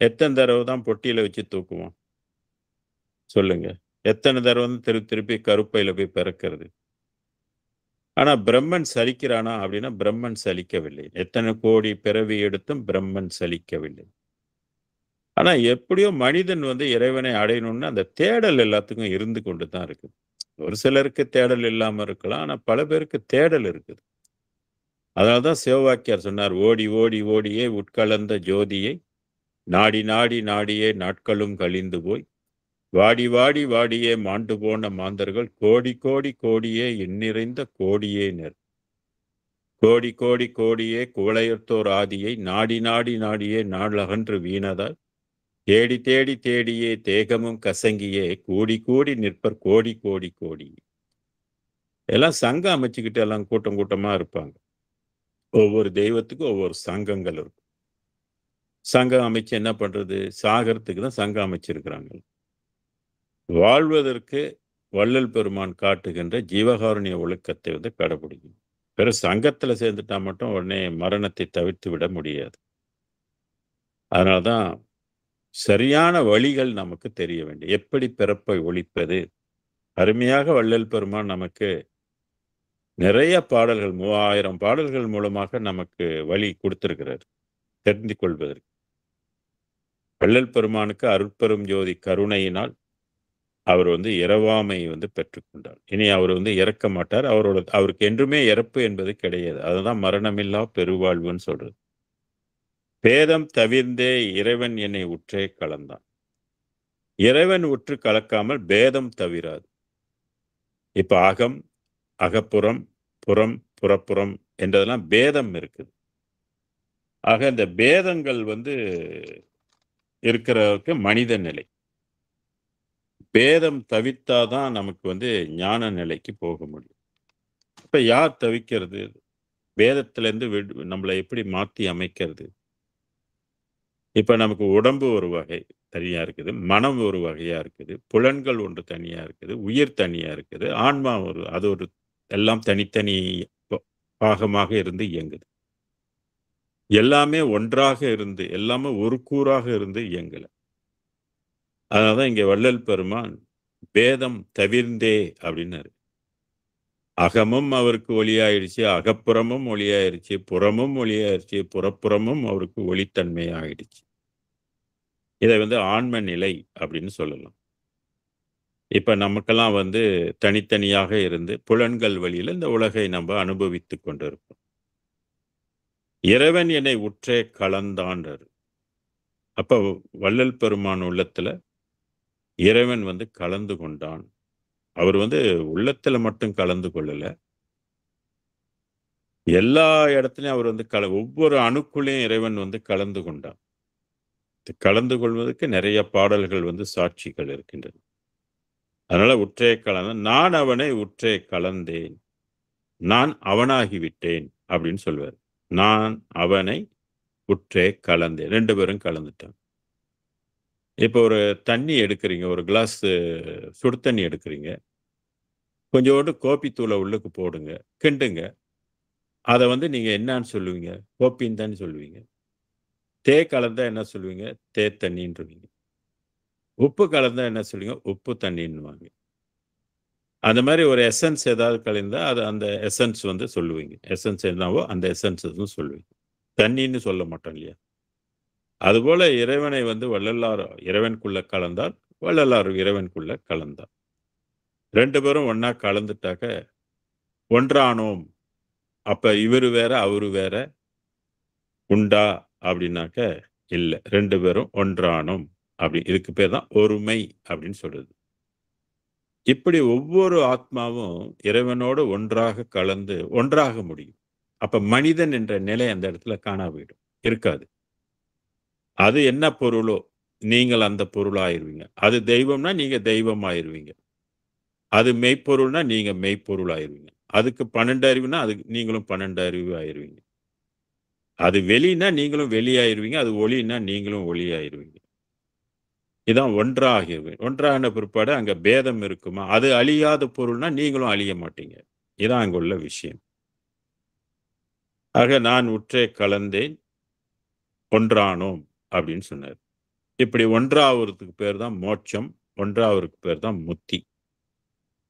எத்தன தடவ தான் பொட்டியில வச்சு தூக்குவான்? சொல்லுங்க. எத்தன தடவ வந்து திருப்பி கருப்பையில போய் பிறக்கிறது? ஆனா பிரம்மன் சலிக்கிறானா? அப்படின்னா பிரம்மன் சலிக்கவில்லை. எத்தன கோடி பிறவி எடுத்தும் பிரம்மன் சலிக்கவில்லை. ஆனா எப்படியோ மனிதன் வந்து இறைவனை அடையணும்னு அந்த தேடல் எல்லாத்துக்கும் இருந்து கொண்டு தான் இருக்கு. ஒரு சிலருக்கு தேடல் இல்லாம இருக்கலாம். ஆனா பல பேருக்கு தேடல் இருக்குது. அதனால தான் சிவவாக்கியார் சொன்னார், "ஓடி ஓடி ஓடியே உட்கலந்த ஜோதியை நாடி நாடி நாடியே நாட்களும் கழிந்து போய் வாடி வாடி வாடியே மாண்டு போன மாந்தர்கள் கோடி கோடி கோடியே எண்ணிறைந்த கோடியேனர். கோடி கோடி கோடியே குவளையத்தோர் ஆதியை நாடி நாடி நாடியே நாளகன்று வீணதாய் தேடி தேடி தேடியே தேகமும் கசங்கியே கூடி கூடி நிற்பர் கோடி கோடி கோடி." எல்லாம் சங்கம் அமைச்சுக்கிட்டு எல்லாம் கூட்டம் கூட்டமா இருப்பாங்க. ஒவ்வொரு தெய்வத்துக்கும் ஒவ்வொரு சங்கங்கள் இருக்கும். சங்கம் அமைச்சு என்ன பண்றது? சாகறதுக்கு தான் சங்கம் அமைச்சிருக்கிறாங்க. வாழ்வதற்கு வள்ளல் பெருமான் காட்டுகின்ற ஜீவகாருண்ய ஒழுக்கத்தை வந்து கடைபிடிக்கணும். வெறும் சங்கத்துல சேர்ந்துட்டா மட்டும் உடனே மரணத்தை தவிர்த்து விட முடியாது. அதனால தான் சரியான வழிகள் நமக்கு தெரிய வேண்டும். எப்படி பிறப்பை ஒழிப்பது? அருமையாக வள்ளல் பெருமான் நமக்கு நிறைய பாடல்கள் 3000 பாடல்கள் மூலமாக நமக்கு வழி குடுத்திருக்கிறார். தெரிந்து கொள்வதற்கு. வள்ளல் பெருமானுக்கு அருட்பெரும் ஜோதி கருணையினால் அவர் வந்து இரவாமை வந்து பெற்றுக்கொண்டார். இனி அவர் வந்து இறக்க மாட்டார். அவருக்கு என்றுமே இறப்பு என்பது கிடையாது. அதுதான் மரணமில்லா பெருவாழ்வுன்னு சொல்றது. பேதம் தவிர்ந்தே இறைவன் என்னை உற்றே கலந்தான். இறைவன் உற்று கலக்காமல் பேதம் தவிராது. இப்ப அகம், அகப்புறம், புறம், புறப்புறம் என்றதெல்லாம் பேதம் இருக்குது. ஆக இந்த பேதங்கள் வந்து இருக்கிறவருக்கு மனித நிலை. பேதம் தவிர்த்தா தான் நமக்கு வந்து ஞான நிலைக்கு போக முடியும். இப்ப யார் தவிக்கிறது? பேதத்திலேருந்து நம்மள எப்படி மாத்தி அமைக்கிறது? இப்ப நமக்கு உடம்பு ஒரு வகை தனியா இருக்குது. மனம் ஒரு வகையா இருக்குது. புலன்கள் ஒன்று தனியா இருக்குது. உயிர் தனியா இருக்குது. ஆன்மா அது ஒரு எல்லாம் தனித்தனி ப பாகமாக இருந்து இயங்குது. எல்லாமே ஒன்றாக இருந்து, எல்லாமே ஒரு கூறாக இருந்து இயங்கல. அதனால தான் இங்க வள்ளல் பெருமான் பேதம் தவிர்ந்தே அப்படின்னாரு. அகமும் அவருக்கு ஒளியாயிடுச்சு, அகப்புறமும் ஒளியாயிருச்சு, புறமும் ஒளியாயிருச்சு, புறப்புறமும் அவருக்கு ஒளித்தன்மை ஆயிடுச்சு. இதை வந்து ஆன்ம நிலை அப்படின்னு சொல்லலாம். இப்ப நமக்கெல்லாம் வந்து தனித்தனியாக இருந்து புலன்கள் வழியில இந்த உலகை நம்ம அனுபவித்துக் கொண்டிருக்கோம். இறைவன் என்னை உற்றே கலந்தான்றாரு. அப்ப வள்ளல் பெருமான் உள்ளத்துல இறைவன் வந்து கலந்து கொண்டான். அவர் வந்து உள்ளத்துல மட்டும் கலந்து கொள்ளல. எல்லா இடத்துலயும் அவர் வந்து ஒவ்வொரு அணுக்குள்ளயும் இறைவன் வந்து கலந்து கொண்டான். கலந்து கொள்வதற்கு நிறைய பாடல்கள் வந்து சாட்சிகள் இருக்கின்றன. அதனால உற்றே கலந்தான். நான் அவனை உற்றே கலந்தேன். நான் அவனாகிவிட்டேன் அப்படின்னு சொல்லுவாரு. நான் அவனை உற்றே கலந்தேன். 2 பேரும் கலந்துட்டாங்க. இப்போ ஒரு தண்ணி எடுக்கிறீங்க. ஒரு கிளாஸ் சுடு தண்ணி எடுக்கிறீங்க. கொஞ்சோண்டு கோப்பி தூள உள்ளுக்கு போடுங்க. கிண்டுங்க. அத வந்து நீங்க என்னான்னு சொல்லுவீங்க? கோப்பின்னு தானே சொல்லுவீங்க. கலந்தா என்ன சொல்லுவீங்க? தண்ணீன்றுவீங்க. உப்பு கலந்தா என்ன சொல்லுவீங்க? உப்பு தண்ணீன்னுவாங்க. அந்த மாரி ஒரு எசன்ஸ் ஏதாவது கலந்தா, அது அந்த எசன்ஸ் வந்து சொல்லுவீங்க. எசன்ஸ் என்னவோ அந்த எசன்ஸ்ன்னு சொல்லுவீங்க. தண்ணீன்னு சொல்ல மாட்டோம் இல்லையா? அதுபோல இறைவனை வந்து வள்ளலார் இறைவனுக்குள்ள கலந்தார். வள்ளலார் இறைவனுக்குள்ள கலந்தார். 2 பேரும் ஒண்ணா கலந்துட்டாக்க, ஒன்றானோம். அப்ப இவரு வேற, அவரு வேற உண்டா? அப்படின்னாக்க, இல்ல. 2 பேரும் ஒன்றானோம். இதுக்கு பேர் தான் ஒருமை அப்படின்னு சொல்றது. இப்படி ஒவ்வொரு ஆத்மாவும் இறைவனோடு ஒன்றாக கலந்து ஒன்றாக முடியும். அப்ப மனிதன் என்ற நிலை அந்த இடத்துல காணா போயிடும். இருக்காது. அது என்ன பொருளோ, நீங்கள் அந்த பொருளாயிருவீங்க. அது தெய்வம்னா நீங்க தெய்வம் ஆயிருவீங்க. அது மெய்ப்பொருள்னா நீங்க மெய்ப்பொருள் ஆயிருவீங்க. அதுக்கு 12 அறிவுனா அதுக்கு நீங்களும் 12 அறிவு ஆயிருவீங்க. அது வெளின்னா நீங்களும் வெளி ஆயிருவீங்க. அது ஒளின்னா நீங்களும் ஒளி ஆயிருவீங்க. இதான் ஒன்றாகிருவேன். ஒன்றான பிற்பாடு அங்க பேதம் இருக்குமா? அது அழியாத பொருள்னா நீங்களும் அழிய மாட்டீங்க. இதான் அங்க உள்ள விஷயம். ஆக நான் உற்றே கலந்தேன், ஒன்றானோம் அப்படின்னு சொன்னாரு. இப்படி ஒன்றாவறதுக்கு பேர் தான் மோட்சம். ஒன்றாவறதுக்கு பேர் தான் முத்தி.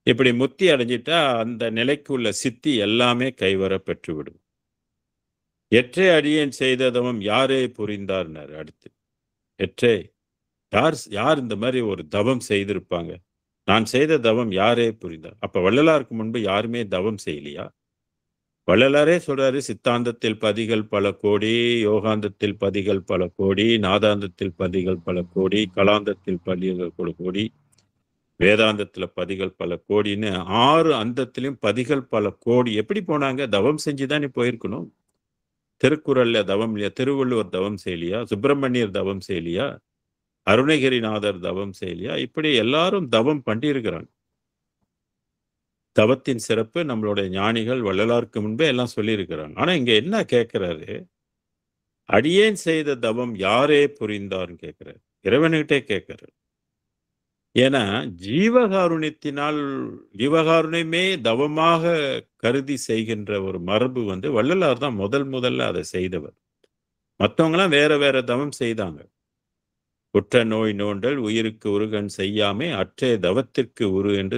இப்படி முத்தி அடைஞ்சிட்டா அந்த நிலைக்கு உள்ள சித்தி எல்லாமே கைவர பெற்றுவிடும். எற்றே அடியேன் செய்த தவம் யாரே புரிந்தார்னாரு அடுத்து. எற்றே யார் யார் இந்த மாரி ஒரு தவம் செய்திருப்பாங்க? நான் செய்த தவம் யாரே புரிந்தார்? அப்ப வள்ளலாருக்கு முன்பு யாருமே தவம் செய்யலையா? வள்ளலாரே சொல்றாரு, சித்தாந்தத்தில் பதிகள் பல கோடி, யோகாந்தத்தில் பதிகள் பல கோடி, நாதாந்தத்தில் பதிகள் பல கோடி, கலாந்தத்தில் பதிகள் பல கோடி, வேதாந்தத்துல பதிகள் பல கோடின்னு 6 அந்தத்திலும் பதிகள் பல கோடி. எப்படி போனாங்க? தவம் செஞ்சு தானே போயிருக்கணும். திருக்குறள்ல தவம் இல்லையா? திருவள்ளுவர் தவம் செய்யலையா? சுப்பிரமணியர் தவம் செய்யலையா? அருணகிரிநாதர் தவம் செய்யலையா? இப்படி எல்லாரும் தவம் பண்ணியிருக்கிறாங்க. தவத்தின் சிறப்பு நம்மளுடைய ஞானிகள் வள்ளலாருக்கு முன்பே எல்லாம் சொல்லியிருக்கிறாங்க. ஆனா இங்க என்ன கேட்கிறாரு? அடியேன் செய்த தவம் யாரே புரிந்தார்ன்னு கேட்கிறாரு. இறைவன்கிட்டே கேட்கிறாரு. ஏன்னா ஜீவகாருண்யத்தினால் ஜீவகாருண்யமே தவமாக கருதி செய்கின்ற ஒரு மரபு வந்து வள்ளலார் தான் முதல்ல அதை செய்தவர். மத்தவங்கலாம் வேற வேற தவம் செய்தாங்க. உற்ற நோய் நோண்டல் உயிருக்கு உருகன் செய்யாமை அற்றே தவத்திற்கு உரு என்று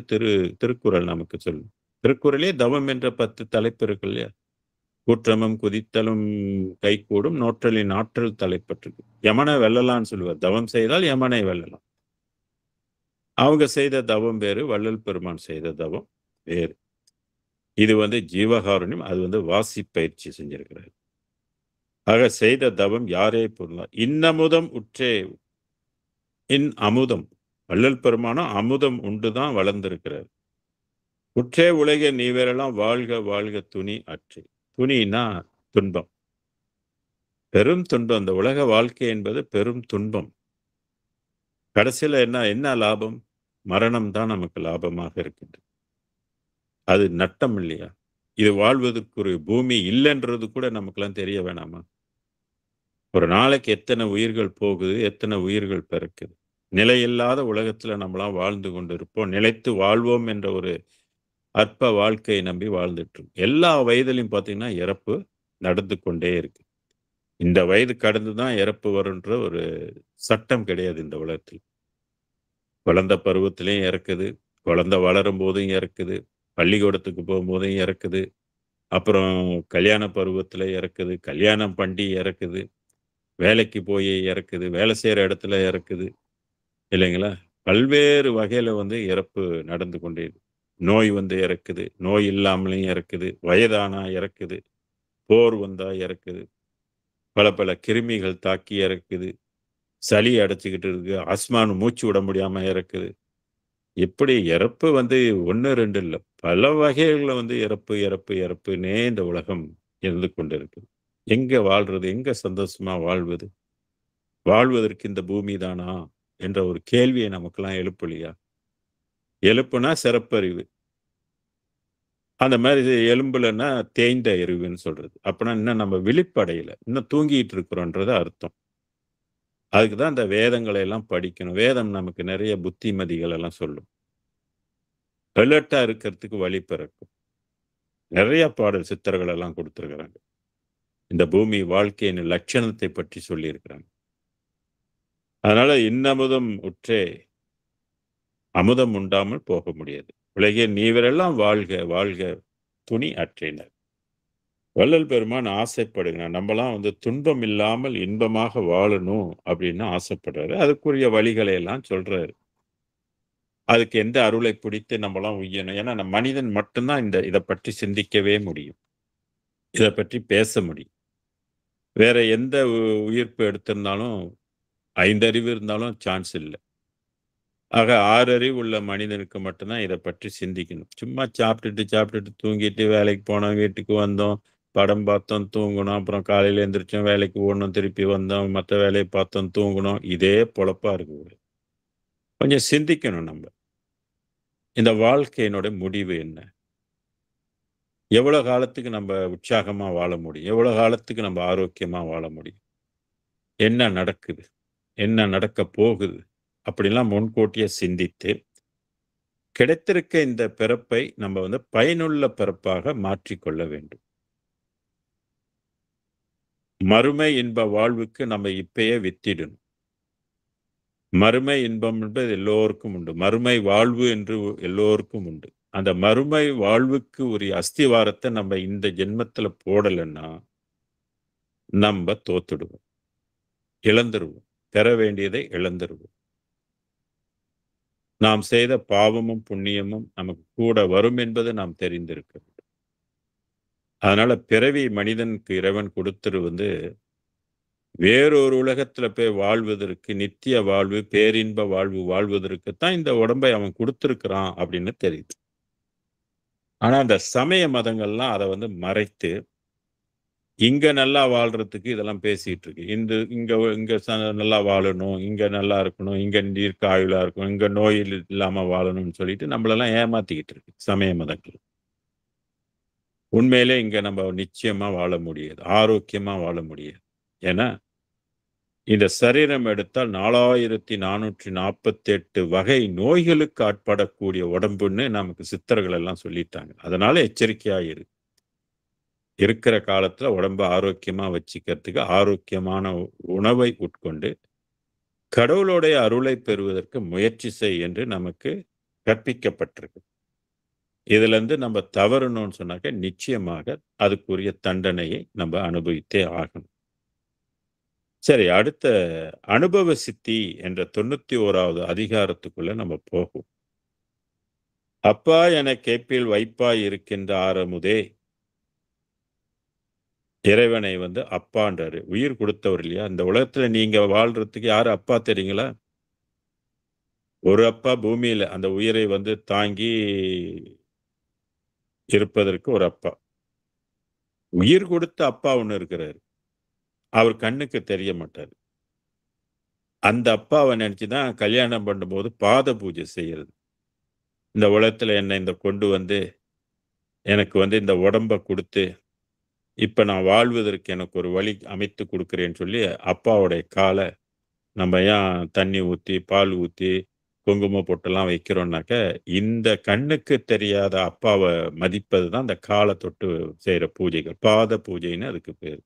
திருக்குறள் நமக்கு சொல்லும். திருக்குறளே தவம் என்ற 10 தலைப்பு இருக்கு இல்லையா? கூற்றமும் குதித்தலும் கைகூடும் நோற்றலின் ஆற்றல் தலைப்பட்டிருக்கு. யமனை வெல்லலாம்னு சொல்லுவார். தவம் செய்தால் யமனை வெல்லலாம். அவங்க செய்த தவம் வேறு, வள்ளல் பெருமான் செய்த தவம் வேறு. இது வந்து ஜீவகாருண்யம். அது வந்து வாசி பயிற்சி செஞ்சிருக்கிறார். ஆக செய்த தவம் யாரே பொருளார். இன்னமுதம் உற்றே அமுதம். வள்ளல் பெருமானும் அமுதம் உண்டுதான் வளர்ந்திருக்கிறார். உற்றே உலக நீவரெல்லாம் வாழ்க வாழ்க துணி அற்றே. துணினா துன்பம். பெரும் துன்பம். அந்த உலக வாழ்க்கை என்பது பெரும் துன்பம். கடைசியில என்ன என்ன லாபம்? மரணம் தான் நமக்கு லாபமாக இருக்கின்றது. அது நட்டம் இல்லையா? இது வாழ்வதற்கு ஒரு பூமி இல்லைன்றது கூட நமக்கெல்லாம் தெரிய வேணாமா? ஒரு நாளைக்கு எத்தனை உயிர்கள் போகுது, எத்தனை உயிர்கள் பிறக்குது. நிலையில்லாத உலகத்துல நம்மலாம் வாழ்ந்து கொண்டிருப்போம். நிலைத்து வாழ்வோம் என்ற ஒரு அற்ப வாழ்க்கையை நம்பி வாழ்ந்துட்டு இருக்கோம். எல்லா வயதிலும் பார்த்தீங்கன்னா, இறப்பு நடந்து கொண்டே இருக்கு. இந்த வயது கடந்து தான் இறப்பு வரும்ன்ற ஒரு சட்டம் கிடையாது இந்த உலகத்தில். குழந்தை பருவத்திலயும் இறக்குது, குழந்தை வளரும்போதும் இறக்குது, பள்ளிக்கூடத்துக்கு போகும்போதும் இறக்குது, அப்புறம் கல்யாண பருவத்தில இறக்குது, கல்யாணம் பண்ணி இறக்குது, வேலைக்கு போய் இறக்குது, வேலை செய்ற இடத்துல இறக்குது, இல்லைங்களா? பல்வேறு வகையில இறப்பு நடந்து கொண்டே இருக்கு. நோய் இறக்குது, நோய் இல்லாமலும் இறக்குது, வயதானா இறக்குது, போர் வந்தா இறக்குது, பல பல கிருமிகள் தாக்கி இறக்குது, சளி அடைச்சுக்கிட்டு இருக்கு, ஆஸ்மான்னு மூச்சு விட முடியாம இறக்குது. இப்படி இறப்பு 1, 2 இல்ல. பல வகைகள்ல இறப்பு, இறப்பு, இறப்புன்னே இந்த உலகம் இருந்து கொண்டிருக்கு. எங்க வாழ்றது? எங்க சந்தோஷமா வாழ்வது? வாழ்வதற்கு இந்த பூமி தானா? என்ற ஒரு கேள்விய நமக்கெல்லாம் எழுப்பலையா? எழுப்புனா சிறப்பறிவு. அந்த மாரி இது எலும்புலன்னா தேய்ந்த அறிவுன்னு சொல்றது. அப்பன்னா இன்னும் நம்ம விழிப்படையல. இன்னும் தூங்கிட்டு இருக்கிறோன்றது அர்த்தம். அதுக்கு தான் இந்த வேதங்களை எல்லாம் படிக்கணும். வேதம் நமக்கு நெறைய புத்திமதிகள் எல்லாம் சொல்லும். அலர்ட்டா இருக்கிறதுக்கு வழி பிறக்கும். நெறைய பாடல் சித்தர்கள் எல்லாம் குடுத்திருக்கிறாங்க. இந்த பூமி வாழ்க்கையின் லட்சணத்தை பற்றி சொல்லியிருக்கிறாங்க. அதனால "இன்னமுதம் உற்றே அமுதம் உண்டாமல் போக முடியாது. உலகே நீவரெல்லாம் வாழ்க, வாழ்க துணி அற்றேனர்." வள்ளல் பெருமான் ஆசைப்படுகிறார். நம்பலாம் துன்பம் இல்லாமல் இன்பமாக வாழணும் அப்படின்னு ஆசைப்படுறாரு. அதுக்குரிய வழிகளை எல்லாம் சொல்றாரு. அதுக்கு எந்த அருளை பிடித்து நம்மலாம் உய்யணும். ஏன்னா, மனிதன் மட்டும் தான் இத பற்றி சிந்திக்கவே முடியும். இத பற்றி பேச முடியும். வேற எந்த உயிர்ப்பு எடுத்திருந்தாலும் 5 அறிவு இருந்தாலும் சான்ஸ் இல்ல. ஆக 6 அறிவு உள்ள மனிதனுக்கு மட்டும் தான் இத பற்றி சிந்திக்கணும். சும்மா சாப்பிட்டுட்டு, சாப்பிட்டுட்டு தூங்கிட்டு வேலைக்கு போனோம், வீட்டுக்கு வந்தோம், படம் பார்த்தோம், தூங்குனோம். அப்புறம் காலையில எந்திரிச்சோம், வேலைக்கு ஓடுனோம், திருப்பி வந்தோம், மத்த வேலைய பார்த்தோம், தூங்குனோம். இதே பொழப்பா இருக்கு. கொஞ்சம் சிந்திக்கணும் நம்ப. இந்த வாழ்க்கையினுடைய முடிவு என்ன? எவ்வளோ காலத்துக்கு நம்ப உற்சாகமா வாழ முடியும்? எவ்வளோ காலத்துக்கு நம்ம ஆரோக்கியமா வாழ முடியும்? என்ன நடக்குது? என்ன நடக்கப் போகுது? அப்படிலாம் முன்கூட்டியே சிந்தித்து, கிடைத்திருக்க இந்த பிறப்பை நம்ம பயனுள்ள பிறப்பாக மாற்றிக்கொள்ள வேண்டும். மறுமை இன்ப வாழ்வுக்கு நம்ம இப்பயே வித்திடணும். மறுமை இன்பம் என்பது எல்லோருக்கும் உண்டு. மறுமை வாழ்வு என்று எல்லோருக்கும் உண்டு. அந்த மறுமை வாழ்வுக்கு உரிய அஸ்திவாரத்த நம்ம இந்த ஜென்மத்தில போடலன்னா, நம்ப தோத்துடுவோம். இழந்துருவோம். பெற வேண்டியதை இழந்துருவோம். நாம் செய்த பாவமும், புண்ணியமும் நமக்கு கூட வரும் என்பது நாம் தெரிந்திருக்க வேண்டும். அதனால பிறவி மனிதனுக்கு இறைவன் கொடுத்தது வேறொரு உலகத்துல போய் வாழ்வதற்கு, நித்திய வாழ்வு, பேரின்ப வாழ்வு வாழ்வதற்கு தான் இந்த உடம்பை அவன் குடுத்திருக்கிறான் அப்படின்னு தெரியுது. ஆனா அந்த சமய மதங்கள்லாம் அத மறைத்து, இங்க நல்லா வாழ்றதுக்கு இதெல்லாம் பேசிட்டு இருக்கு. இங்க இங்க நல்லா வாழணும், இங்க நல்லா இருக்கணும், இங்க தீர்க்க ஆயுளா இருக்கணும், இங்க நோய் இல்லாம வாழணும்னு சொல்லிட்டு நம்மளெல்லாம் ஏமாத்திக்கிட்டு இருக்கு சமய மதங்கள். உண்மையிலே இங்க நம்ம நிச்சயமா வாழ முடியாது. ஆரோக்கியமா வாழ முடியாது. ஏன்னா, இந்த சரீரம் எடுத்தால் 4448 வகை நோய்களுக்கு ஆட்படக்கூடிய உடம்புன்னு நமக்கு சித்தர்கள் எல்லாம் சொல்லிட்டாங்க. அதனால எச்சரிக்கையா இரு. இருக்கிற காலத்துல உடம்ப ஆரோக்கியமா வச்சுக்கிறதுக்கு ஆரோக்கியமான உணவை உட்கொண்டு, கடவுளுடைய அருளை பெறுவதற்கு முயற்சி செய் என்று நமக்கு கற்பிக்கப்பட்டிருக்கு. இதிலிருந்து நம்ம தவறணும்னு சொன்னாக்க, நிச்சயமாக அதுக்குரிய தண்டனையை நம்ம அனுபவித்தே ஆகணும். சரி, அடுத்த அனுபவ சித்தி என்ற 91வது அதிகாரத்துக்குள்ள நம்ம போகும். "அப்பா எனக் கேட்பில் வைப்பாய் இருக்கின்ற ஆரமுதே." இறைவனை அப்பான்றாரு. உயிர் குடுத்தவர் இல்லையா? இந்த உலகத்துல நீங்க வாழ்றதுக்கு யாரு அப்பா தெரியுங்களா? ஒரு அப்பா பூமியில அந்த உயிரை தாங்கி இருப்பதற்கு ஒரு அப்பா. உயிர் கொடுத்த அப்பா ஒண்ணு இருக்கிறாரு. அவர் கண்ணுக்கு தெரிய மாட்டாரு. அந்த அப்பாவ நெனச்சு தான் கல்யாணம் பண்ணும்போது பாத பூஜை செய்யறது. இந்த உலகத்துல என்ன கொண்டு எனக்கு இந்த உடம்ப குடுத்து, இப்ப நான் வாழ்வதற்கு எனக்கு ஒரு வழி அமைத்து குடுக்கிறேன்னு சொல்லி, அப்பாவுடைய கால நம்ம ஏன் தண்ணி ஊத்தி, பால் ஊத்தி, குங்குமம் பொட்டெல்லாம் வைக்கிறோம்னாக்க, இந்த கண்ணுக்கு தெரியாத அப்பாவ மதிப்பது தான் இந்த கால தொட்டு செய்ற பூஜைகள். பாத பூஜைன்னு அதுக்கு பேரு.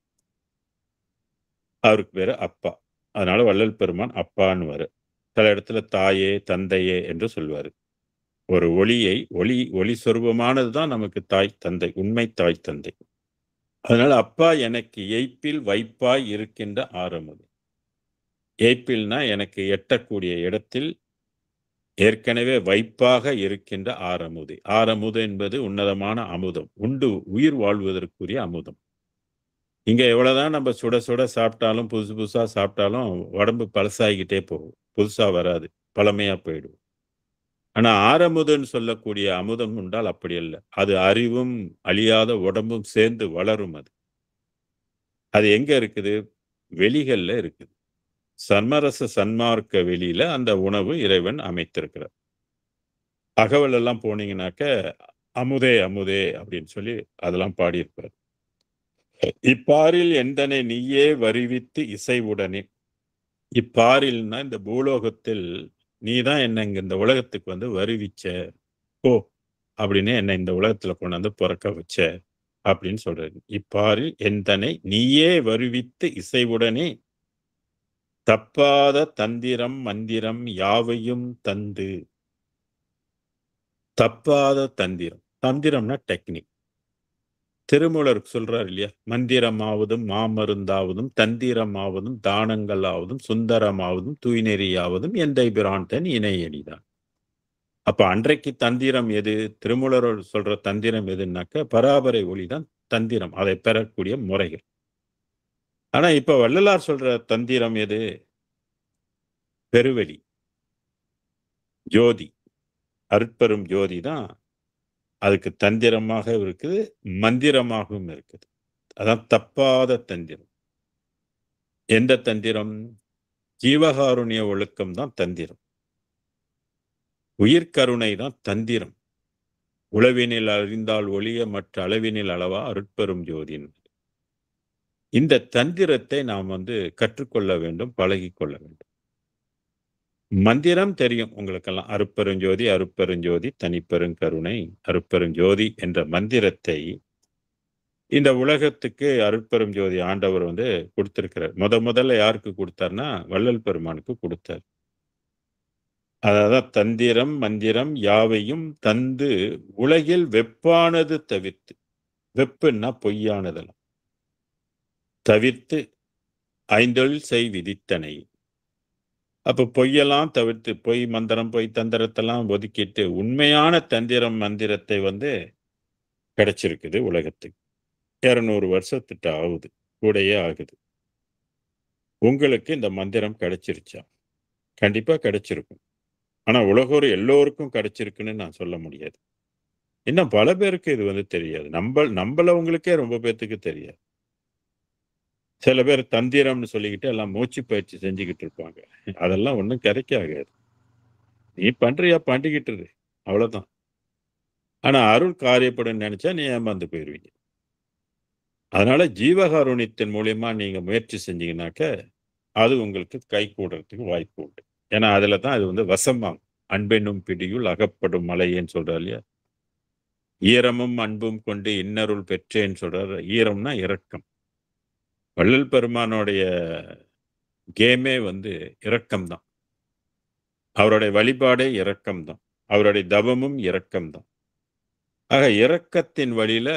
அவருக்கு பேரு அப்பா. அதனால வள்ளல் பெருமான் அப்பான்னுவாரு. சில இடத்துல தாயே, தந்தையே என்று சொல்வாரு. ஒரு ஒளி சொரூபமானது தான் நமக்கு தாய், தந்தை. உண்மை தாய், தந்தை. அதனால அப்பா எனக்கு எய்ப்பில் வைப்பாய் இருக்கின்ற ஆரமுதே. ஏய்ப்பில்னா எனக்கு எட்டக்கூடிய இடத்தில் ஏற்கனவே வைப்பாக இருக்கின்ற ஆரமுது. ஆரமுது என்பது உன்னதமான அமுதம். உண்டு உயிர் வாழ்வதற்குரிய அமுதம். இங்க எவ்வளவுதான் நம்ம சுட சுட சாப்பிட்டாலும், புதுசு புதுசா சாப்பிட்டாலும் உடம்பு பழசாகிக்கிட்டே போகும். புதுசா வராது. பழமையா போயிடும். ஆனா ஆரமுதன்னு சொல்லக்கூடிய அமுதம் உண்டால் அப்படி அல்ல. அது அறிவும், அழியாத உடம்பும் சேர்ந்து வளரும் அது. அது எங்க இருக்குது? வெளிகள்ல இருக்குது. சன்மரச சன்மார்க்க வெளியில அந்த உணவு இறைவன் அமைத்திருக்கிறார். அகவல் எல்லாம் போனீங்கன்னாக்க, "அமுதே அமுதே" அப்படின்னு சொல்லி அதெல்லாம் பாடியிருப்பார். "இப்பாரில் எந்தனை நீயே வருவித்து இசைவுடனே" இப்பாரில்னா இந்த பூலோகத்தில் நீ தான் என்ன இங்க இந்த உலகத்துக்கு வந்து வருவிச்ச. போ! அப்படின்னு என்ன இந்த உலகத்துல கொண்டாந்து பொறக்க வச்ச. அப்படின்னு சொல்றாரு. இப்பாரில் எந்தனை நீயே வருவித்து இசைவுடனே தப்பாத தந்திரம் மந்திரம் யாவையும் தந்து தப்பாத தந்திரம். தந்திரம்னா டெக்னிக். திருமூலர் சொல்றார் இல்லையா? மந்திரமாவதும் மாமருந்தாவதும் தந்திரமாவதும் தானங்களாவதும் சுந்தரமாவதும் தூய்நெறியாவதும் எந்தை பிரான்தன் இணையடிதான். அப்ப அன்றைக்கு தந்திரம் எது? திருமூலர் சொல்ற தந்திரம் எதுன்னாக்க பராபரை ஒளிதான் தந்திரம். அதை பெறக்கூடிய முறைகள். ஆனா இப்ப வள்ளலார் சொல்ற தந்திரம் எது? பெருவெளி, ஜோதி, அருட்பெரும் ஜோதி தான் அதுக்கு தந்திரமாக இருக்குது, மந்திரமாகவும் இருக்குது. அதான் தப்பாத தந்திரம். எந்த தந்திரம்? ஜீவகாருண்ய ஒழுக்கம் தான் தந்திரம். உயிர்க்கருணை தான் தந்திரம். உளவினில் அறிந்தால் ஒழிய மற்ற அளவினில் அளவா அருட்பெரும் ஜோதின். இந்த தந்திரத்தை நாம் வந்து கற்றுக்கொள்ள வேண்டும், பழகிக்கொள்ள வேண்டும். மந்திரம் தெரியும் உங்களுக்கெல்லாம். அருட்பெருஞ்சோதி, அருட்பெருஞ்சோதி, தனிப்பெருங்கருணை, அருட்பெருஞ்சோதி என்ற மந்திரத்தை இந்த உலகத்துக்கு அருட்பெரும் ஜோதி ஆண்டவர் வந்து குடுத்திருக்கிறார். முதல்ல யாருக்கு குடுத்தார்ன்னா, வள்ளல் பெருமானுக்கு குடுத்தார். அதான் தந்திரம், மந்திரம் யாவையும் தந்து உலகில் வெப்பானது தவிர்த்து. வெப்புன்னா பொய்யானதெல்லாம். தவிர்த்து ஐந்தொழில் செய் விதித்தனை. அப்ப பொய்யெல்லாம் தவிர்த்து, பொய் மந்திரம், பொய் தந்திரத்தெல்லாம் ஒதுக்கிட்டு, உண்மையான தந்திரம், மந்திரத்தை வந்து கிடைச்சிருக்குது உலகத்துக்கு. 200 வருஷத்திட்ட ஆகுது. கூடயே ஆகுது. உங்களுக்கு இந்த மந்திரம் கிடைச்சிருச்சா? கண்டிப்பா கிடைச்சிருக்கும். ஆனா உலகோர் எல்லோருக்கும் கிடைச்சிருக்குன்னு நான் சொல்ல முடியாது. இன்னும் பல பேருக்கு இது வந்து தெரியாது. நம்பளவங்களுக்கே ரொம்ப பேத்துக்கு தெரியாது. சில பேர் தந்திரம்னு சொல்லிக்கிட்டு எல்லாம் மூச்சு பயிற்சி செஞ்சுகிட்டு இருப்பாங்க. அதெல்லாம் ஒண்ணும் கிடைக்காது. நீ பண்றியா பண்ணிக்கிட்டு இரு. அவ்வளவுதான். ஆனா அருள் காரியப்படும்னு நினைச்சா நீ ஏமாந்து போயிருவீங்க. அதனால ஜீவகாருண்யத்தின் மூலியமா நீங்க முயற்சி செஞ்சீங்கன்னாக்க, அது உங்களுக்கு கைகூடுறதுக்கு வாய்ப்பு உண்டு. ஏன்னா அதுல தான் அது வந்து வசமாகும். "அன்பெனும் பிடியுள் அகப்படும் மலையேன்னு" சொல்றார் இல்லையா? ஈரமும் அன்பும் கொண்டு இன்னருள் பெற்றேன்னு சொல்றாரு. ஈரம்னா இரக்கம். வள்ளல் பெருமானுடைய கேமே வந்து இரக்கம் தான். அவருடைய வழிபாடே இரக்கம் தான். அவருடைய தவமும் இரக்கம் தான். ஆக இரக்கத்தின் வழியில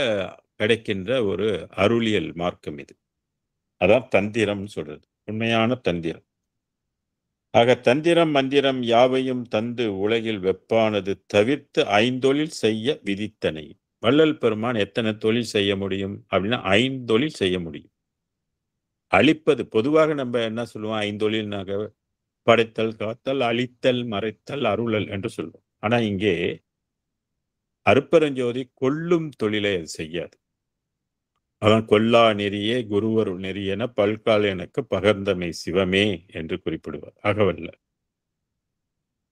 கிடைக்கின்ற ஒரு அருளியல் மார்க்கம் இது. அதான் தந்திரம்னு சொல்றது. உண்மையான தந்திரம். ஆக தந்திரம், மந்திரம் யாவையும் தந்து உலகில் வெப்பானது தவிர்த்து ஐந்தொழில் செய்ய விதித்தனை. வள்ளல் பெருமான் எத்தனை தொழில் செய்ய முடியும்? அப்படின்னா 5 தொழில் செய்ய முடியும். அழிப்பது பொதுவாக நம்ம என்ன சொல்லுவோம்? 5 தொழில்னாக்க படைத்தல், காத்தல், அழித்தல், மறைத்தல், அருளல் என்று சொல்லுவோம். ஆனா இங்கே அருட்பெருஞ்சோதி கொல்லும் தொழிலை அது செய்யாது. அதான் "கொல்லா நெறியே குருவருள் நெறியென பல்கால் எனக்கு பகர்ந்தமை சிவமே" என்று குறிப்பிடுவார் அகவல்ல.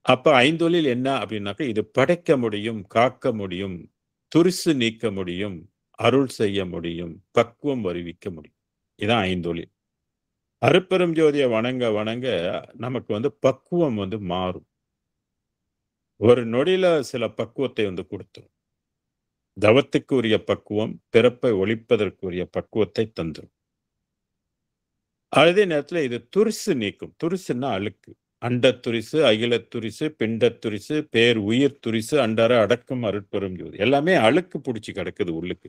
அப்ப ஐந்தொழில் என்ன அப்படின்னாக்க, இது படைக்க முடியும், காக்க முடியும், துரிசு நீக்க முடியும், அருள் செய்ய முடியும், பக்குவம் வருவிக்க முடியும். இதான் ஐந்தொழில். அருட்பெரும் ஜோதிய வணங்க வணங்க நமக்கு வந்து பக்குவம் வந்து மாறும். ஒரு நொடியில சில பக்குவத்தை வந்து குடுத்துரும். தவத்துக்கு உரிய பக்குவம், பிறப்பை ஒழிப்பதற்குரிய பக்குவத்தை தந்துரும். அதே நேரத்துல இது துரிசு நீக்கும். துரிசுன்னா அழுக்கு. அண்டத் துரிசு, அகிலத் துரிசு, பிண்டத் துரிசு, பேர் உயிர் துரிசு, அண்டற அடக்கும் அருட்பெரும் ஜோதி. எல்லாமே அழுக்கு புடிச்சு கிடக்குது உள்ளுக்கு.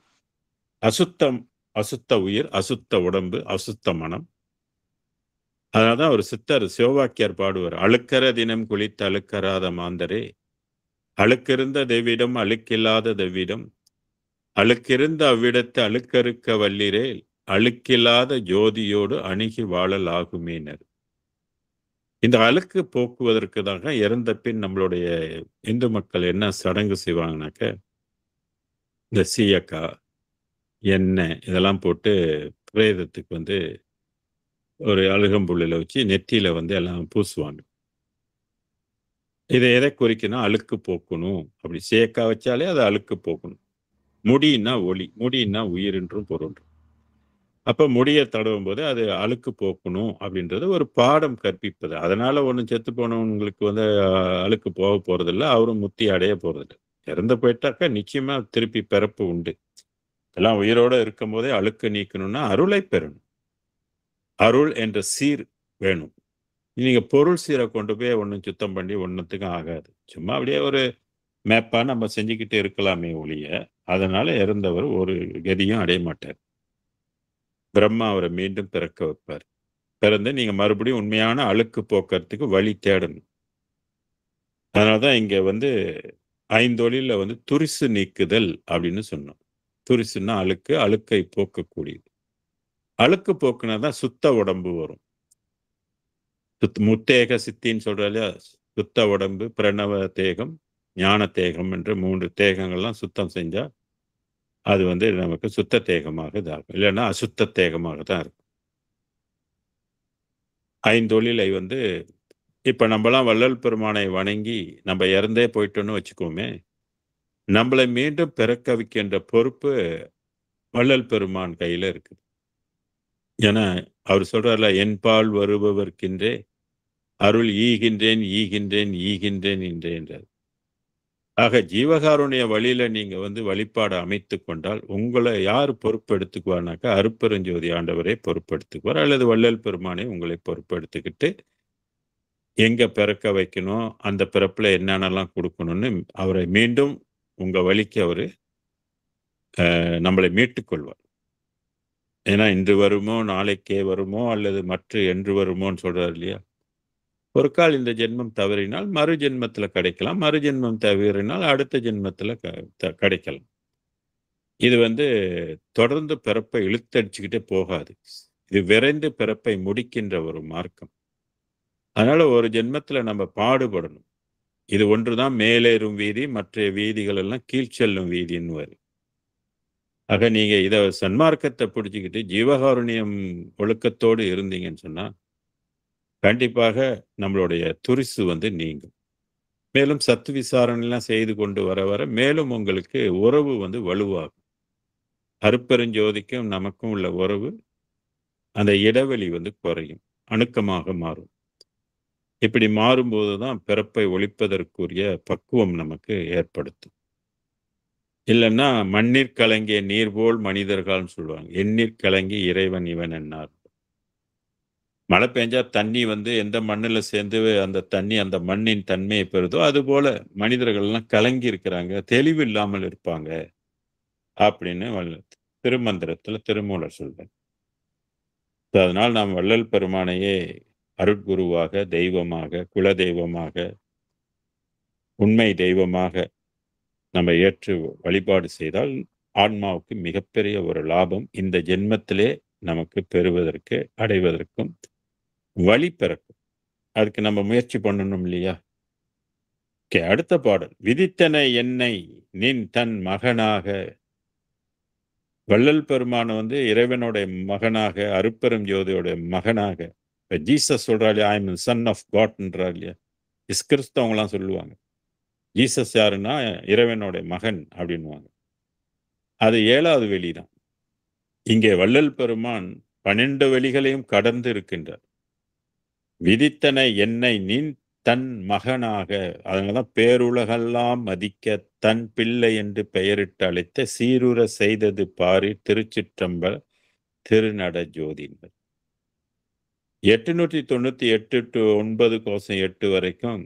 அசுத்தம், அசுத்த உயிர், அசுத்த உடம்பு, அசுத்த மனம். அதனாலதான் ஒரு சித்தர் சிவவாக்கியர் பாடுவார். "அழுக்கற தினம் குளித்து அழுக்கறாத மாந்தரே, அழுக்கிருந்த தெவ்விடம் அழுக்கில்லாத தெவ்விடம், அழுக்கிருந்த அவ்விடத்து அழுக்கறுக்க வல்லிரேல், அழுக்கில்லாத ஜோதியோடு அணுகி வாழல் ஆகுமேனர்." இந்த அழுக்கு போக்குவதற்குதாக இறந்த பின் நம்மளுடைய இந்து மக்கள் என்ன சடங்கு செய்வாங்கனாக்க, இந்த சீயக்காய், எண்ணெய் இதெல்லாம் போட்டு பிரேதத்துக்கு வந்து ஒரு அருகம்புல்லுல வச்சு நெத்தியில வந்து எல்லாம் பூசுவாங்க. இத எதை குறிக்குன்னா, அழுக்கு போக்கணும். அப்படி சேக்கா வச்சாலே அது அழுக்கு போக்கணும். முடின்னா ஒளி, முடின்னா உயிர் என்றும் பொருள். அப்ப முடிய தடவும்போது அது அழுக்கு போக்கணும் அப்படின்றது ஒரு பாடம் கற்பிப்பது. அதனால ஒண்ணும் செத்து போனவங்களுக்கு வந்து அழுக்கு போக போறதில்ல. அவரும் முத்தி அடைய போறதில்ல. இறந்து போயிட்டாக்கா நிச்சயமா திருப்பி பிறப்பு உண்டு. எல்லாம் உயிரோட இருக்கும்போதே அழுக்கு நீக்கணும்னா அருளை பெறணும். அருள் என்ற சீர் வேணும். நீங்க பொருள் சீர கொண்டு போய் ஒண்ணும் சுத்தம் பண்ணி ஒண்ணுத்துக்கும் ஆகாது. சும்மா அப்படியே ஒரு மேப்பா நம்ம செஞ்சுக்கிட்டு இருக்கலாமே ஒழிய, அதனால இறந்தவர் ஒரு கதியும் அடைய மாட்டார். பிரம்மா அவர மீண்டும் பிறக்க வைப்பார். பிறந்து நீங்க மறுபடியும் உண்மையான அழுக்கு போக்குறதுக்கு வழி தேடணும். அதனால தான் இங்க வந்து ஐந்தொழில்ல வந்து துரிசு நீக்குதல் அப்படின்னு சொன்னோம். துரிசுன்னா அழுக்கு, அழுக்கை போக்கக்கூடியது. அழுக்கு போக்குனா தான் சுத்த உடம்பு வரும். முத்தேக சித்தின்னு சொல்றோம் இல்லையா? சுத்த உடம்பு, பிரணவ தேகம், ஞான தேகம் என்று 3 தேகங்கள்லாம் சுத்தம் செஞ்சா, அது வந்து நமக்கு சுத்த தேகமாக இதாகும். இல்லன்னா அசுத்த தேகமாக தான் இருக்கும். ஐந்தொழிலை வந்து இப்ப நம்பலாம் வள்ளல் பெருமானை வணங்கி, நம்ப இறந்தே போயிட்டோம்னு வச்சுக்குவோமே, நம்மளை மீண்டும் பிறக்க வைக்கின்ற பொறுப்பு வள்ளல் பெருமான் கையில இருக்கு. ஏன்னா, அவர் சொல்றார்ல, "என்பால் வருபவர்க்கின்றே அருள் ஈகின்றேன், ஈகின்றேன், ஈகின்றேன் என்றேன்றார்." ஆக ஜீவகாருண்ய வழியில நீங்க வந்து வழிபாடு அமைத்துக் கொண்டால், உங்கள யார் பொறுப்பெடுத்துக்குவார்னாக்கா, அருட்பெருஞ்சோதி ஆண்டவரே பொறுப்பெடுத்துக்குவார். அல்லது வள்ளல் பெருமானே உங்களை பொறுப்பெடுத்துக்கிட்டு, எங்க பிறக்க வைக்கணும், அந்த பிறப்புல என்னென்னலாம் குடுக்கணும்னு அவரை மீண்டும் உங்க வழிக்கு அவரு நம்மளை மீட்டுக் கொள்வார். ஏன்னா, இன்று வருமோ, நாளைக்கே வருமோ, அல்லது மற்ற என்று வருமோன்னு சொல்றாரு இல்லையா? ஒரு கால் இந்த ஜென்மம் தவறினால், மறு ஜென்மத்தில கிடைக்கலாம். மறு ஜென்மம் தவறினால், அடுத்த ஜென்மத்தில கிடைக்கலாம். இது வந்து தொடர்ந்து பிறப்பை இழுத்தடிச்சுக்கிட்டே போகாது. இது விரைந்து பிறப்பை முடிக்கின்ற ஒரு மார்க்கம். அதனால ஒரு ஜென்மத்தில நம்ம பாடுபடணும். இது ஒன்று தான் மேலேறும் வீதி, மற்ற வீதிகள் எல்லாம் கீழ் செல்லும் வீதின்னுவாரு. ஆக நீங்க இத சன்மார்க்கத்த புடிச்சுக்கிட்டு, ஜீவகாருண்யம் ஒழுக்கத்தோடு இருந்தீங்கன்னு சொன்னா, கண்டிப்பாக நம்மளுடைய துரிசு வந்து நீங்கும். மேலும் சத்து விசாரணைலாம் செய்து கொண்டு வர வர, மேலும் உங்களுக்கு உறவு வந்து வலுவாகும். அருட்பெருஞ்சோதிக்கும் நமக்கும் உள்ள உறவு, அந்த இடைவெளி வந்து குறையும். அணுக்கமாக மாறும். இப்படி மாறும்போது தான் பிறப்பை ஒழிப்பதற்குரிய பக்குவம் நமக்கு ஏற்படுத்தும். இல்லன்னா, "மண்ணிற் கலங்கிய நீர் போல் மனிதர்கள்ன்னு" சொல்லுவாங்க. "எண்ணிற் கலங்கி இறைவன் இவன் என்னார்." மழை பெஞ்சா தண்ணி வந்து எந்த மண்ணுல சேர்ந்து அந்த தண்ணி அந்த மண்ணின் தன்மையை பெறுதோ, அதுபோல மனிதர்கள்லாம் கலங்கி இருக்கிறாங்க, தெளிவு இல்லாமல் இருப்பாங்க அப்படின்னு திருமந்திரத்துல திருமூலர் சொல்றார். அதனால் நாம் வள்ளல் பெருமானையே அருட்குருவாக, தெய்வமாக, குலதெய்வமாக, உண்மை தெய்வமாக நம்ம ஏற்று வழிபாடு செய்தால், ஆன்மாவுக்கு மிகப்பெரிய ஒரு லாபம் இந்த ஜென்மத்திலே நமக்கு பெறுவதற்கு, அடைவதற்கும் வழி பிறக்கும். அதுக்கு நம்ம முயற்சி பண்ணணும் இல்லையா? ஓகே. அடுத்த பாடல். "விதித்தன என்னை நின் தன் மகனாக." வள்ளல் பெருமான் வந்து இறைவனுடைய மகனாக, அருட்பெரும் ஜோதியோட மகனாக, இப்ப ஜீசஸ் சொல்றாரு இல்லையா, "ஐ அம் சன் ஆஃப் காட்ன்றார் இல்லையா? கிறிஸ்தவங்கலாம் சொல்லுவாங்க. ஜீசஸ் யாருன்னா, இறைவனுடைய மகன் அப்படின்னுவாங்க. அது 7வது வெளி தான். இங்கே வள்ளல் பெருமான் 12 வெளிகளையும் கடந்து இருக்கின்றார். "விதித்தன என்னை நின் தன் மகனாக." அதனாலதான் பேருலகெல்லாம் மதிக்க தன் பிள்ளை என்று பெயரிட்டு அழைத்த சீருற செய்தது பாரிற் திருச்சிற்றம்பல திருநட ஜோதின்பர். 898 to 9 கோசம் 8 வரைக்கும்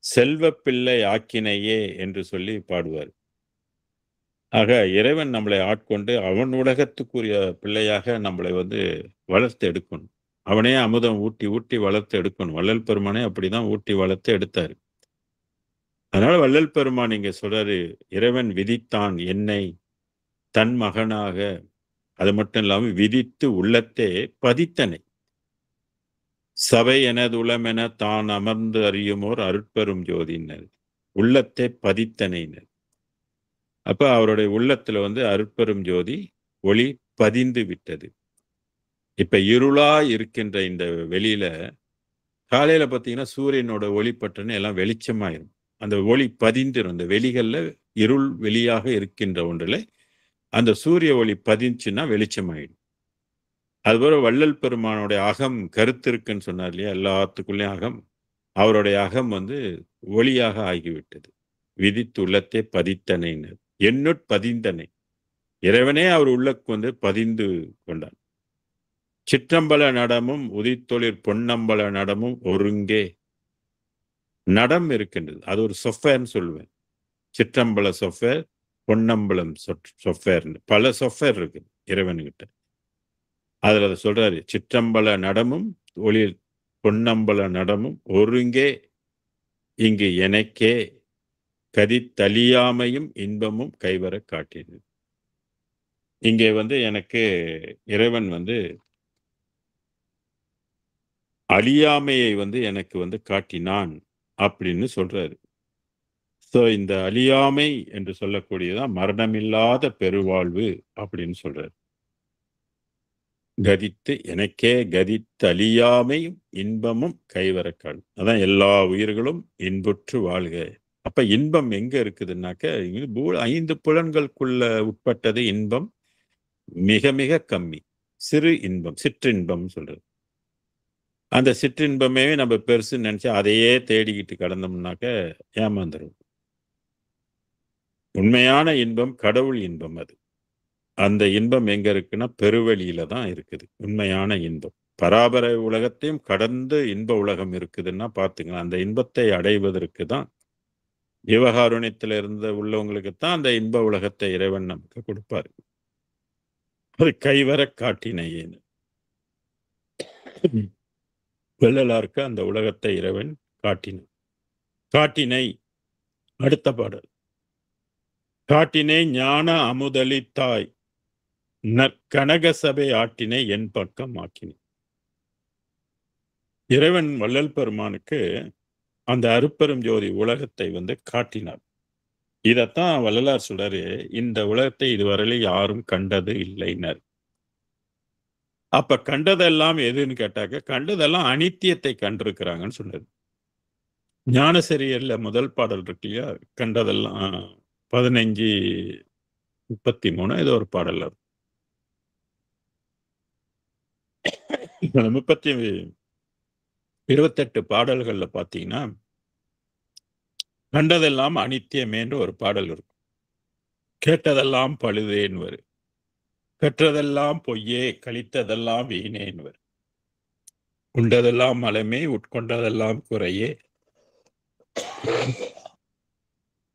செல்வப் பிள்ளை ஆக்கினையே என்று சொல்லி பாடுவார். ஆக இறைவன் நம்மளை ஆட்கொண்டு அவன் உலகத்துக்குரிய பிள்ளையாக நம்மளை வந்து வளர்த்து எடுக்கணும். அவனே அமுதம் ஊட்டி ஊட்டி வளர்த்து எடுக்கணும். வள்ளல் பெருமானே அப்படிதான் ஊட்டி வளர்த்து எடுத்தாரு. அதனால வள்ளல் பெருமான் இங்க சொல்றாரு, இறைவன் விதித்தான் என்னை தன் மகனாக. அது மட்டும் இல்லாம விதித்து உள்ளத்தே பதித்தனை. சபை எனதுளமென தான் அமர்ந்து அறியுமோர் அருட்பெரும் ஜோதியினர். உள்ளத்தை பதித்தனைனர். அப்ப அவருடைய உள்ளத்துல அருட்பெரும் ஜோதி ஒளி பதிந்து விட்டது. இப்ப இருளா இருக்கின்ற இந்த வெளியில காலையில பார்த்தீங்கன்னா சூரியனோட ஒளி பட்டுன்னு எல்லாம் வெளிச்சமாயிரும். அந்த ஒளி பதிந்துரும். அந்த வெளிகள்ல இருள் வெளியாக இருக்கின்ற ஒன்றில் அந்த சூரிய ஒளி பதிஞ்சுன்னா வெளிச்சமாயிடும். அதுபோல வள்ளல் பெருமானுடைய அகம் கருத்து இருக்குன்னு சொன்னார் இல்லையா, எல்லாத்துக்குள்ளேயும் அகம். அவருடைய அகம் ஒளியாக ஆகிவிட்டது. விதித்து உள்ளத்தை பதித்தனைன்னு என்னுட் பதிந்தனை. இறைவனே அவர் உள்ளக்கு பதிந்து கொண்டான். சிற்றம்பல நடமும் உதித்தொழிற் பொன்னம்பல நடமும் ஒருங்கே. நடம் இருக்கின்றது. அது ஒரு சொஃபேர்னு சொல்லுவேன். சிற்றம்பல சொஃபேர், பொன்னம்பலம் சொஃபேர்னு பல சொஃபேர் இருக்கு இறைவன்கிட்ட. அதுல அதை சொல்றாரு, சிற்றம்பல நடமும் ஒளி பொன்னம்பல நடமும் ஒருங்கே இங்கு எனக்கே கதித்தழியாமையும் இன்பமும் கைவர காட்டினது. இங்கே எனக்கு இறைவன் அழியாமையை எனக்கு காட்டினான் அப்படின்னு சொல்றாரு. ஸோ இந்த அழியாமை என்று சொல்லக்கூடியதான் மரணமில்லாத பெருவாழ்வு அப்படின்னு சொல்றாரு. கதித்து எனக்கே கதித்து அழியாமையும் இன்பமும் கைவரக்கால். அதான் எல்லா உயிர்களும் இன்புற்று வாழ்க. அப்ப இன்பம் எங்க இருக்குதுன்னாக்க 5 புலன்களுக்குள்ள உட்பட்டது இன்பம் மிக மிக கம்மி. சிறு இன்பம், சிற்றின்பம் சொல்றது. அந்த சிற்றின்பமே நம்ம பெருசுன்னு நினைச்சு அதையே தேடிக்கிட்டு கடந்தோம்னாக்க ஏமாந்துரும். உண்மையான இன்பம் கடவுள் இன்பம். அது அந்த இன்பம் எங்க இருக்குன்னா பெருவெளியில தான் இருக்குது உண்மையான இன்பம். பராபர உலகத்தையும் கடந்து இன்ப உலகம் இருக்குதுன்னா பாத்துக்கலாம். அந்த இன்பத்தை அடைவதற்கு தான் ஜீவகாருண்யத்தில் உள்ளவங்களுக்கு தான் அந்த இன்ப உலகத்தை இறைவன் நமக்கு கொடுப்பாரு. அது கைவர காட்டினையேன்னு வெள்ளலாருக்கு அந்த உலகத்தை இறைவன் காட்டினான். காட்டினை அடுத்த பாடல். காட்டினை ஞான அமுதலி தாய் நற்கனக சபை ஆட்டினை என் பக்கம் ஆக்கினை. இறைவன் வள்ளல் பெருமானுக்கு அந்த அருட்பெரும் ஜோதி உலகத்தை காட்டினார். இதத்தான் வள்ளலார் சொல்றாரு, இந்த உலகத்தை இதுவரையில யாரும் கண்டது இல்லைனர். அப்ப கண்டதெல்லாம் எதுன்னு கேட்டாக்க, கண்டதெல்லாம் அனித்தியத்தை கண்டிருக்கிறாங்கன்னு சொன்னது. ஞானசரியல்ல முதல் பாடல் இருக்கு இல்லையா, கண்டதெல்லாம் 15:33 ஏதோ ஒரு பாடல். 28 பாடல்கள்ல பாத்தீங்கன்னா கண்டதெல்லாம் அனித்தியமேன்று ஒரு பாடல் இருக்கும். கேட்டதெல்லாம் பழுதேன்னு வரும். பெற்றதெல்லாம் பொய்யே கழித்ததெல்லாம் வீணேன்னு வரும். உண்டதெல்லாம் மலமே உட்கொண்டதெல்லாம் குறையே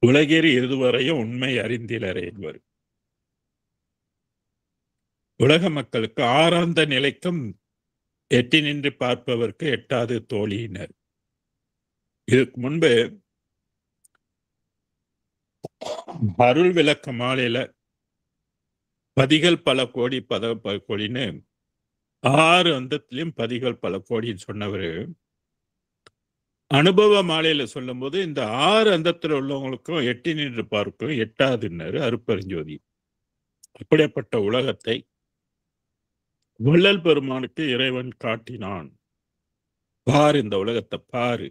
உலகேறி இதுவரையும் உண்மை அறிந்திலரே வரும். உலக மக்களுக்கு ஆறாந்த நிலைக்கும் எட்டி நின்று பார்ப்பவர்க்கு எட்டாது தோழியினர். இதுக்கு முன்பு அருள் விளக்க மாலையில பதிகள் பல கோடி கோடின்னு 6 அந்தத்திலையும் பதிகள் பல கோடின்னு சொன்னவரு அனுபவ மாலையில சொல்லும் போது இந்த 6 அந்தத்தில் உள்ளவங்களுக்கும் எட்டி நின்று பார்க்கும் எட்டாதுன்னாரு அருட்பெருஞ்சோதி. அப்படிப்பட்ட உலகத்தை வள்ளல் பெருமானுக்கு இறைவன் காட்டினான். பாரு, இந்த உலகத்தை பாரு,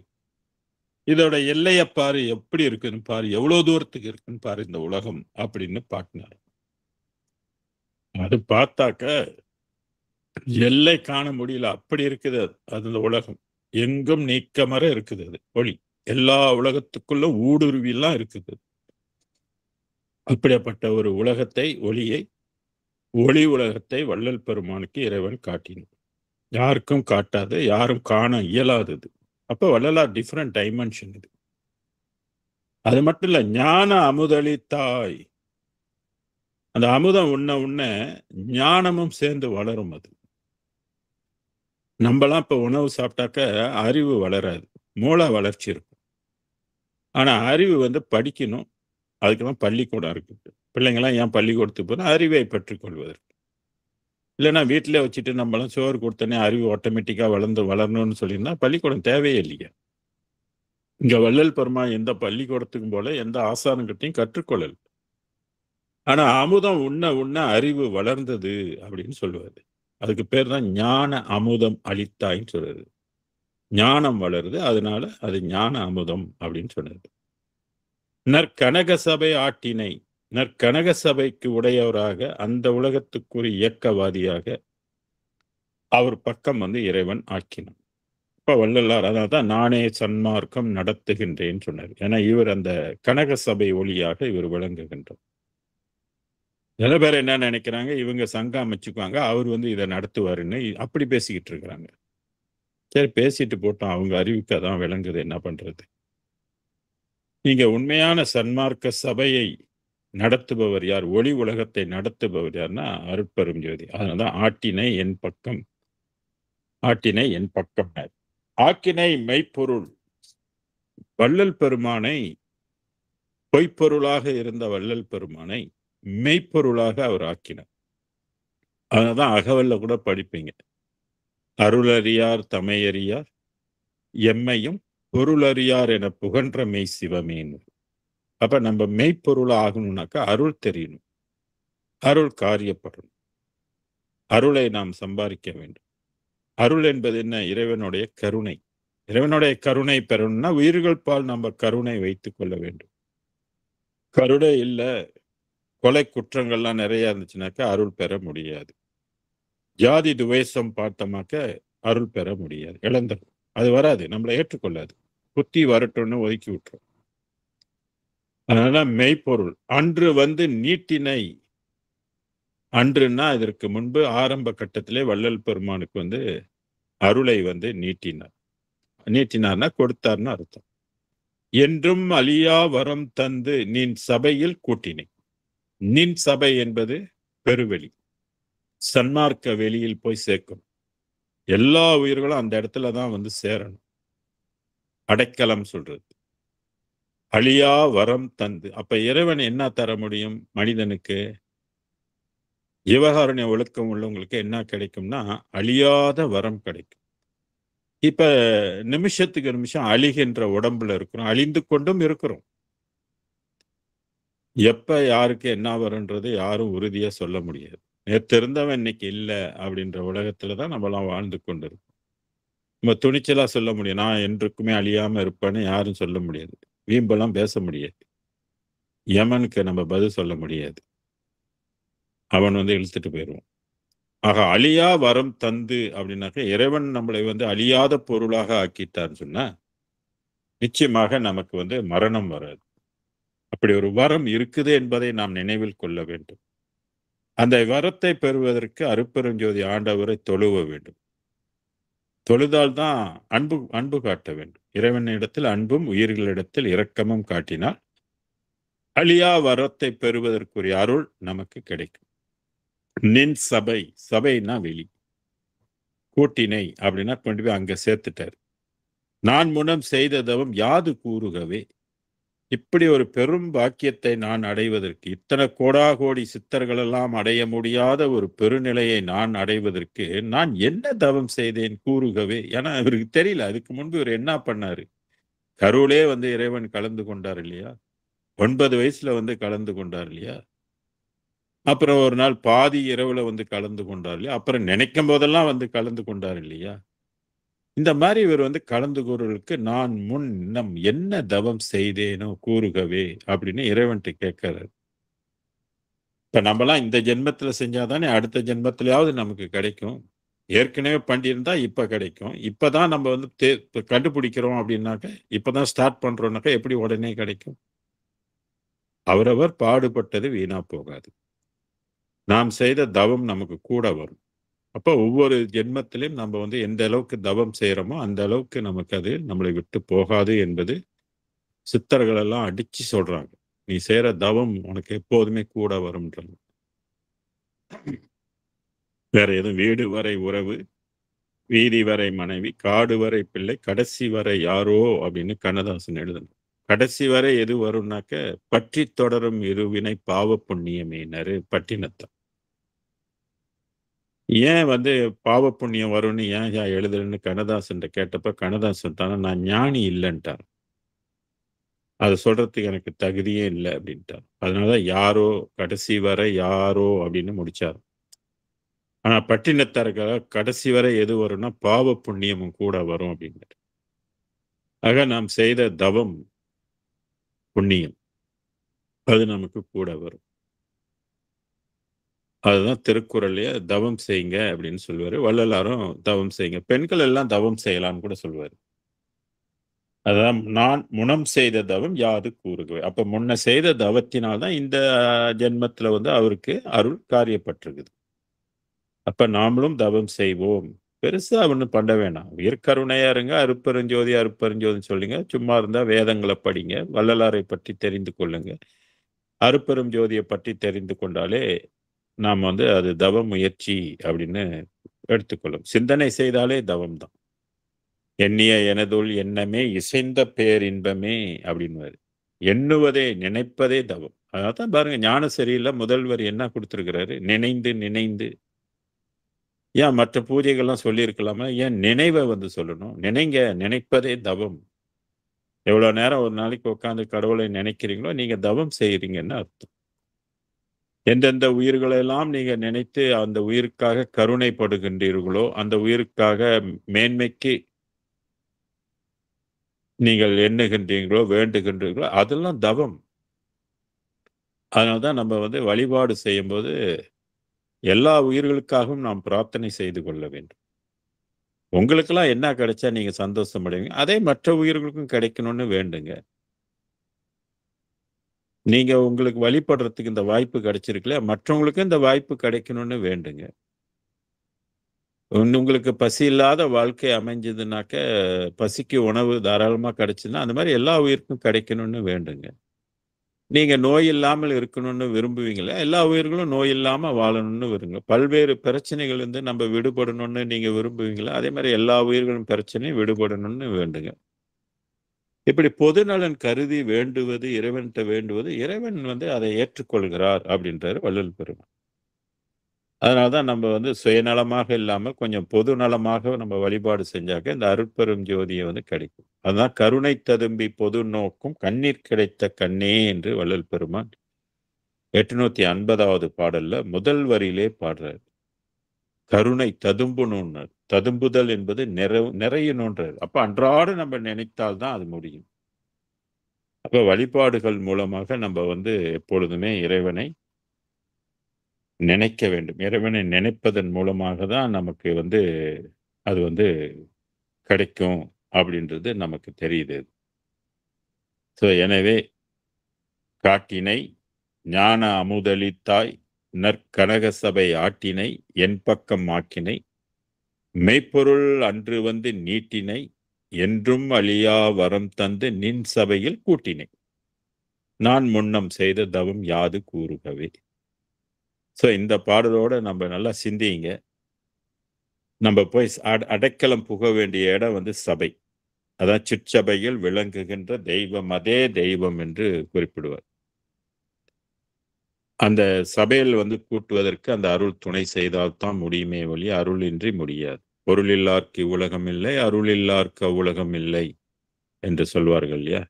இதோட எல்லைய பாரு, எப்படி இருக்குன்னு பாரு, எவ்வளவு தூரத்துக்கு இருக்குன்னு பாரு இந்த உலகம் அப்படின்னு பாட்டினார். அது பார்த்தாக்க எல்லை காண முடியல, அப்படி இருக்குது அது அந்த உலகம். எங்கும் நீக்கமர இருக்குது. அது ஒளி எல்லா உலகத்துக்குள்ள ஊடுருவிலாம் இருக்குது. அப்படிப்பட்ட ஒரு உலகத்தை, ஒளியை, ஒளி உலகத்தை வள்ளல் பெருமானுக்கு இறைவன் காட்டினார். யாருக்கும் காட்டாது, யாரும் காண இயலாதது. அப்ப வள்ளலார் டிஃப்ரெண்ட் டைமென்ஷன். இது அது மட்டும் இல்ல, ஞான அமுதளி தாய். அந்த அமுதம் உண்ண ஞானமும் சேர்ந்து வளரும். அது நம்பலாம் இப்ப உணவு சாப்பிட்டாக்க அறிவு வளராது. மூளை வளர்ச்சி இருக்கும். ஆனா அறிவு வந்து படிக்கணும். அதுக்கெல்லாம் பள்ளிக்கூடம் இருக்குது. பிள்ளைங்கலாம் ஏன் பள்ளிக்கூடத்துக்கு போனா அறிவை பெற்றுக் கொள்வதற்கு. இல்லன்னா வீட்லயே வச்சுட்டு நம்மலாம் சோறு குடுத்தோனே அறிவு ஆட்டோமேட்டிக்கா வளரணும்னு சொல்லியிருந்தா பள்ளிக்கூடம் தேவையே இல்லையே. இங்க வள்ளல் பெருமான் எந்த பள்ளிக்கூடத்துக்கும் போல, எந்த ஆசானங்கிட்டயும் கற்றுக்கொள்ளல. ஆனா அமுதம் உண்ண உண்ண அறிவு வளர்ந்தது அப்படின்னு சொல்லுவாரு. அதுக்கு பேர் தான் ஞான அமுதம் அளித்தாய்ன்னு சொல்றது. ஞானம் வளருது. அதனால அது ஞான அமுதம் அப்படின்னு சொன்னது. நற்கனக சபை ஆட்டினை. நற்கனக சபைக்கு உடையவராக அந்த உலகத்துக்குரிய இயக்கவாதியாக அவர் பக்கம் வந்து இறைவன் ஆக்கினான். இப்ப வள்ளலார் அதனால தான் நானே சன்மார்க்கம் நடத்துகின்றேன்னு சொன்னார். ஏன்னா இவர் அந்த கனக சபை ஒளியாக இவர் விளங்குகின்றார். சில பேர் என்ன நினைக்கிறாங்க, இவங்க சங்கம் அமைச்சுக்குவாங்க. அவர் வந்து இத நடத்துவாருன்னு அப்படி பேசிக்கிட்டு இருக்கிறாங்க. சரி பேசிட்டு போட்டோம். அவங்க அறிவுக்கு அதான் விளங்குது. என்ன பண்றது? நீங்க உண்மையான சன்மார்க்க சபையை நடத்துபவர் யார்? ஒளி உலகத்தை நடத்துபவர் யார்னா, அருட்பெரும் ஜோதி. அதனால தான் ஆட்டினை என் பக்கம், ஆட்டினை என் பக்கம்னார். ஆக்கினை மெய்ப்பொருள். வள்ளல் பெருமானை பொய்ப்பொருளாக இருந்த வள்ளல் பெருமானை மெய்ப்பொருளாக அவர் ஆக்கினார். அதனால தான் அகவல்ல கூட படிப்பீங்க. அருளறியார் தமையறியார் எம்மையும் பொருளறியார் என புகன்ற மெய் சிவமேன்னு. அப்ப நம்ம மெய்ப்பொருள் ஆகணும்னாக்கா அருள் தெரியணும். அருள் காரியப்படணும். அருளை நாம் சம்பாதிக்க வேண்டும். அருள் என்பது என்ன? இறைவனுடைய கருணை. இறைவனுடைய கருணை பெறணும்னா உயிர்கள் பால் நம்ம கருணை வைத்துக் கொள்ள வேண்டும். கருணை இல்ல, கொலை குற்றங்கள்லாம் நிறைய இருந்துச்சுனாக்கா அருள் பெற முடியாது. ஜாதி துவேஷம் பார்த்தோமாக்க அருள் பெற முடியாது. இழந்துரும். அது வராது. நம்மளை ஏற்றுக்கொள்ளாது. புத்தி வரட்டும்னு ஒதுக்கி விட்டுரும். அதனால மெய்ப்பொருள். அன்று வந்து நீட்டினை. அன்றுன்னா இதற்கு முன்பு ஆரம்ப கட்டத்திலே வள்ளல் பெருமானுக்கு வந்து அருளை வந்து நீட்டினார். நீட்டினார்னா கொடுத்தார்னு அர்த்தம். என்றும் அழியா வரம் தந்து நின் சபையில் கூட்டினை. நின் சபை என்பது பெருவெளி. சன்மார்க்க வெளியில் போய் சேர்க்கும். எல்லா உயிர்களும் அந்த இடத்துல தான் வந்து சேரணும். அடைக்கலம் சொல்றது. அழியா வரம் தந்து. அப்ப இறைவன் என்ன தர முடியும் மனிதனுக்கு? ஜீவகாருண்ய ஒழுக்கம் உள்ளவங்களுக்கு என்ன கிடைக்கும்னா, அழியாத வரம் கிடைக்கும். இப்ப நிமிஷத்துக்கு நிமிஷம் அழிகின்ற உடம்புல இருக்கிறோம். அழிந்து கொண்டும் இருக்கிறோம். எப்ப யாருக்கு என்ன வரும்ன்றது யாரும் உறுதியா சொல்ல முடியாது. நேத்து இருந்தவன் இன்னைக்கு இல்ல அப்படின்ற உலகத்துல தான் நம்மலாம் வாழ்ந்து கொண்டிருக்கோம். நம்ம துணிச்சலா சொல்ல முடியும். நான் என்றைக்குமே அழியாம இருப்பேன்னு யாரும் சொல்ல முடியாது. வீம்பெல்லாம் பேச முடியாது. யமனுக்கு நம்ம பதில் சொல்ல முடியாது. அவன் வந்து இழுத்துட்டு போயிருவான். ஆக அழியா வரம் தந்து அப்படின்னாக்க இறைவன் நம்மளை வந்து அழியாத பொருளாக ஆக்கிட்டார்ன்னு சொன்னா, நிச்சயமாக நமக்கு வந்து மரணம் வராது. அப்படி ஒரு வரம் இருக்குது என்பதை நாம் நினைவில் கொள்ள வேண்டும். அந்த வரத்தை பெறுவதற்கு அருட்பெருஞ்சோதி ஆண்டவரை தொழுவ வேண்டும். தொழுதால் தான் அன்பு அன்பு காட்ட வேண்டும். இறைவனிடத்தில் அன்பும் உயிர்களிடத்தில் இரக்கமும் காட்டினால் அழியா வரத்தை பெறுவதற்குரிய அருள் நமக்கு கிடைக்கும். நின் சபை, சபைனா வெளி. கூட்டினை அப்படின்னா கொண்டு போய் அங்க சேர்த்துட்டார். நான் முன்னம் செய்த தவம் யாது கூறுகவே. இப்படி ஒரு பெரும் பாக்கியத்தை நான் அடைவதற்கு, இத்தனை கோடாகோடி சித்தர்கள் எல்லாம் அடைய முடியாத ஒரு பெருநிலையை நான் அடைவதற்கு நான் என்ன தவம் செய்தேன் கூறுகவே. ஏன்னா இவருக்கு தெரியல. அதுக்கு முன்பு இவர் என்ன பண்ணாரு? கருவிலே வந்து இறைவன் கலந்து கொண்டார் இல்லையா? 9 வயசுல வந்து கலந்து கொண்டார் இல்லையா? அப்புறம் ஒரு நாள் பாதி இரவுல வந்து கலந்து கொண்டார் இல்லையா? அப்புறம் நினைக்கும் போதெல்லாம் வந்து கலந்து கொண்டார் இல்லையா? இந்த மாரி இவர் வந்து கலந்து கூறுவதற்கு நான் முன் இன்னம் என்ன தவம் செய்தேனோ கூறுகவே அப்படின்னு இறைவன்ட்ட கேட்கிறாரு. இப்ப நம்மலாம் இந்த ஜென்மத்துல செஞ்சா தானே அடுத்த ஜென்மத்திலயாவது நமக்கு கிடைக்கும். ஏற்கனவே பண்ணியிருந்தா இப்ப கிடைக்கும். இப்பதான் நம்ம வந்து கண்டுபிடிக்கிறோம் அப்படின்னாக்க, இப்பதான் ஸ்டார்ட் பண்றோம்னாக்க எப்படி உடனே கிடைக்கும்? அவரவர் பாடுபட்டது வீணா போகாது. நாம் செய்த தவம் நமக்கு கூட வரும். அப்ப ஒவ்வொரு ஜென்மத்திலும் நம்ம வந்து எந்த அளவுக்கு தவம் செய்றோமோ, அந்த அளவுக்கு நமக்கு அது நம்மளை விட்டு போகாது என்பது சித்தர்கள் எல்லாம் அடிச்சு சொல்றாங்க. நீ செய்ற தவம் உனக்கு எப்போதுமே கூட வரும்ன்றாங்க. வேற எதுவும் வீடு வரை உறவு வீதி வரை மனைவி, காடு வரை பிள்ளை, கடைசி வரை யாரோ அப்படின்னு கண்ணதாசன் எழுதினார். கடைசி வரை எது வரும்னாக்க, பற்றித் தொடரும் இருவினை பாவ புண்ணியமேனாரு பட்டினத்தார். ஏன் பாவ புண்ணியம் வரும்னு ஏன்யா எழுதுறன்னு கண்ணதாசன்ட்ட கேட்டப்ப, கண்ணதாசன் தான நான் ஞானி இல்லன்ட்டார். அத சொல்றதுக்கு எனக்கு தகுதியே இல்ல அப்படின்ட்டார். அதனால தான் யாரோ, கடைசி வரை யாரோ அப்படின்னு முடிச்சார். ஆனா பட்டினத்தாருக்காக கடைசி வரை எது வரும்னா, பாவ புண்ணியமும் கூட வரும் அப்படின்னாரு. ஆக நாம் செய்த தவம், புண்ணியம் அது நமக்கு கூட வரும். அதுதான் திருக்குறள்லயே தவம் செய்யுங்க அப்படின்னு சொல்லுவாரு. வள்ளலாரும் தவம் செய்யுங்க. பெண்கள் எல்லாம் தவம் செய்யலாம்ன்னு கூட சொல்லுவாரு. அதான் நான் முனம் செய்த தவம் யாது கூறுகவே. அப்ப முன்ன செய்த தவத்தினால் தான் இந்த ஜென்மத்தில அவருக்கு அருள் காரியப்பட்டிருக்குது. அப்ப நாமளும் தவம் செய்வோம். பெருசா ஒண்ணும் பண்ண வேணாம். உயிர்க்கருணையா இருங்க. அருட்பெருஞ்சோதி, அருட்பெருஞ்சோதின்னு சொல்லுங்க. சும்மா இருந்தா வேதங்கள படிங்க. வள்ளலாரை பற்றி தெரிந்து கொள்ளுங்க. அருட்பெரும் ஜோதிய பற்றி தெரிந்து கொண்டாலே, நாம் அது தவ முயற்சி அப்படின்னு எடுத்துக்கொள்ளும். சிந்தனை செய்தாலே தவம் தான். "எண்ணிய எனதுள் எண்ணமே இசைந்த பேரின்பமே" அப்படின்னுவாரு. எண்ணுவதே, நினைப்பதே தவம். அதான் பாருங்க ஞானசரியில முதல் வரி என்ன குடுத்திருக்கிறாரு? நினைந்து நினைந்து. ஏன் மற்ற பூஜைகள்லாம் சொல்லியிருக்கலாமா? ஏன் நினைவ சொல்லணும்? நினைங்க, நினைப்பதே தவம். எவ்வளோ நேரம் ஒரு நாளைக்கு உட்கார்ந்து கடவுளை நினைக்கிறீங்களோ, நீங்க தவம் செய்றீங்கன்னு அர்த்தம். எந்தெந்த உயிர்களெல்லாம் நீங்க நினைத்து அந்த உயிருக்காக கருணைப்படுகின்றீர்களோ, அந்த உயிருக்காக மேன்மைக்கு நீங்கள் எண்ணுகின்றீர்களோ, வேண்டுகின்றீர்களோ, அதெல்லாம் தவம். அதனால தான் நம்ம வழிபாடு செய்யும்போது, எல்லா உயிர்களுக்காகவும் நாம் பிரார்த்தனை செய்து கொள்ள வேண்டும். உங்களுக்கெல்லாம் என்ன கிடைச்சா நீங்க சந்தோஷம் அடைவீங்க, அதே மற்ற உயிர்களுக்கும் கிடைக்கணும்னு வேண்டுங்க. நீங்க உங்களுக்கு வழிபடுறதுக்கு இந்த வாய்ப்பு கிடைச்சிருக்குல்ல, மற்றவங்களுக்கும் இந்த வாய்ப்பு கிடைக்கணும்னு வேண்டுங்க. உங்களுக்கு பசி இல்லாத வாழ்க்கை அமைஞ்சதுனாக்க, பசிக்கு உணவு தாராளமா கிடைச்சதுன்னா, அந்த மாரி எல்லா உயிருக்கும் கிடைக்கணும்னு வேண்டுங்க. நீங்க நோய் இல்லாமல் இருக்கணும்னு விரும்புவீங்களா? எல்லா உயிர்களும் நோய் இல்லாம வாழணும்னு விரும்புங்க. பல்வேறு பிரச்சனைகள்லருந்து நம்ம விடுபடணும்னு நீங்க விரும்புவீங்களா? அதே மாரி எல்லா உயிர்களும் பிரச்சனையும் விடுபடணும்னு வேண்டுங்க. இப்படி பொதுநலன் கருதி வேண்டுவது, இறைவன்ட்ட வேண்டுவது, இறைவன் அதை ஏற்றுக்கொள்கிறார் அப்படின்றாரு வள்ளல் பெருமான். அதனால தான் நம்ம சுயநலமாக இல்லாம கொஞ்சம் பொது நலமாக நம்ம வழிபாடு செஞ்சாக்க இந்த அருட்பெரும் ஜோதிய கிடைக்கும். அதான் கருணை ததும்பி பொது நோக்கும் கண்ணீர் கிடைத்த கண்ணே என்று வள்ளல் பெருமான் 850வது பாடல்ல முதல் வரியிலே பாடுறார். கருணை ததும்பணும்னார். ததும்புதல் என்பது நிறையணுன்றார். அப்ப அன்றாடம் நம்ம நினைத்தால் தான் அது முடியும். அப்ப வழிபாடுகள் மூலமாக நம்ம எப்பொழுதுமே இறைவனை நினைக்க வேண்டும். இறைவனை நினைப்பதன் மூலமாக தான் நமக்கு அது கிடைக்கும் அப்படின்றது நமக்கு தெரியுது. எனவே காட்டினை ஞான அமுதளித்தாய் நற்கனக சபை ஆட்டினை என் பக்கம் ஆக்கினை மெய்ப்பொருள் அன்று நீட்டினை என்றும் அழியா வரம் தந்து நின் சபையில் கூட்டினை நான் முன்னம் செய்த தவம் யாது கூறுகவே. இந்த பாடலோட நம்ம நல்லா சிந்திங்க. நம்ம போய் அடைக்கலம் புக வேண்டிய இடம் சபை. அதான் சிற்சபையில் விளங்குகின்ற தெய்வம் அதே தெய்வம் என்று குறிப்பிடுவார். அந்த சபையில் கூட்டுவதற்கு அந்த அருள் துணை செய்தால் தான் முடியுமே ஒழிய அருளின்றி முடியாது. பொருளில்லார்க்கு இவ்வுலகம் இல்லை, அருளில்லார்க்கு அவ்வுலகம் இல்லை என்று சொல்வார்கள் இல்லையா?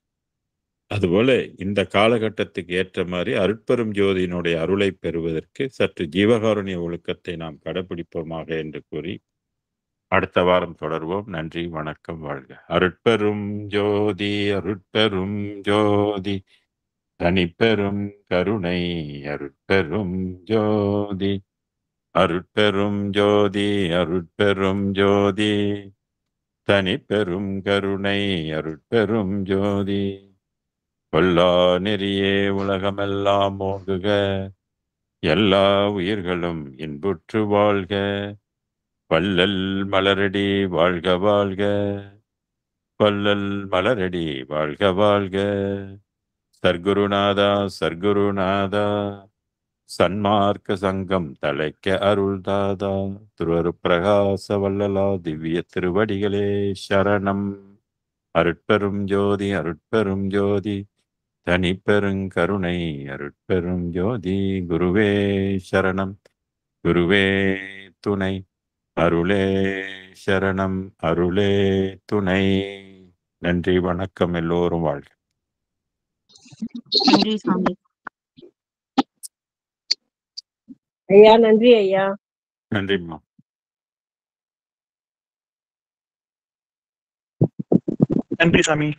அதுபோல இந்த காலகட்டத்துக்கு ஏற்ற மாரி அருட்பெரும் ஜோதியினுடைய அருளை பெறுவதற்கு சற்று ஜீவகாருண்ய ஒழுக்கத்தை நாம் கடைப்பிடிப்போமாக என்று கூறி அடுத்த வாரம் தொடர்வோம். நன்றி, வணக்கம், வாழ்க. அருட்பெரும் ஜோதி, அருட்பெரும் ஜோதி, தனிப்பெரும் கருணை, அருட்பெரும் ஜோதி, அருட்பெரும் ஜோதி, அருட்பெரும் ஜோதி, தனிப்பெரும் கருணை, அருட்பெரும் ஜோதி. கொல்லா நெறியே உலகமெல்லாம் ஓங்குக, எல்லா உயிர்களும் இன்புற்று வாழ்க. வள்ளல் மலரடி வாழ்க வாழ்க, வள்ளல் மலரடி வாழ்க வாழ்க. சர்க்குருநாதா, சர்க்குருநாதா, சன்மார்க்க சங்கம் தலைக்க அருள்தாதா திருவருட்பிரகாச வல்லலா திவ்ய திருவடிகளே சரணம். அருட்பெரும் ஜோதி அருட்பெரும் ஜோதி தனிப்பெருங்கருணை அருட்பெரும் ஜோதி குருவே சரணம் குருவே துணை அருளே சரணம் அருளே துணை. நன்றி வணக்கம். எல்லோரும் வாழ்க. நன்றி சாமி. ஐயா நன்றி ஐயா. நன்றிம்மா. நன்றி சாமி.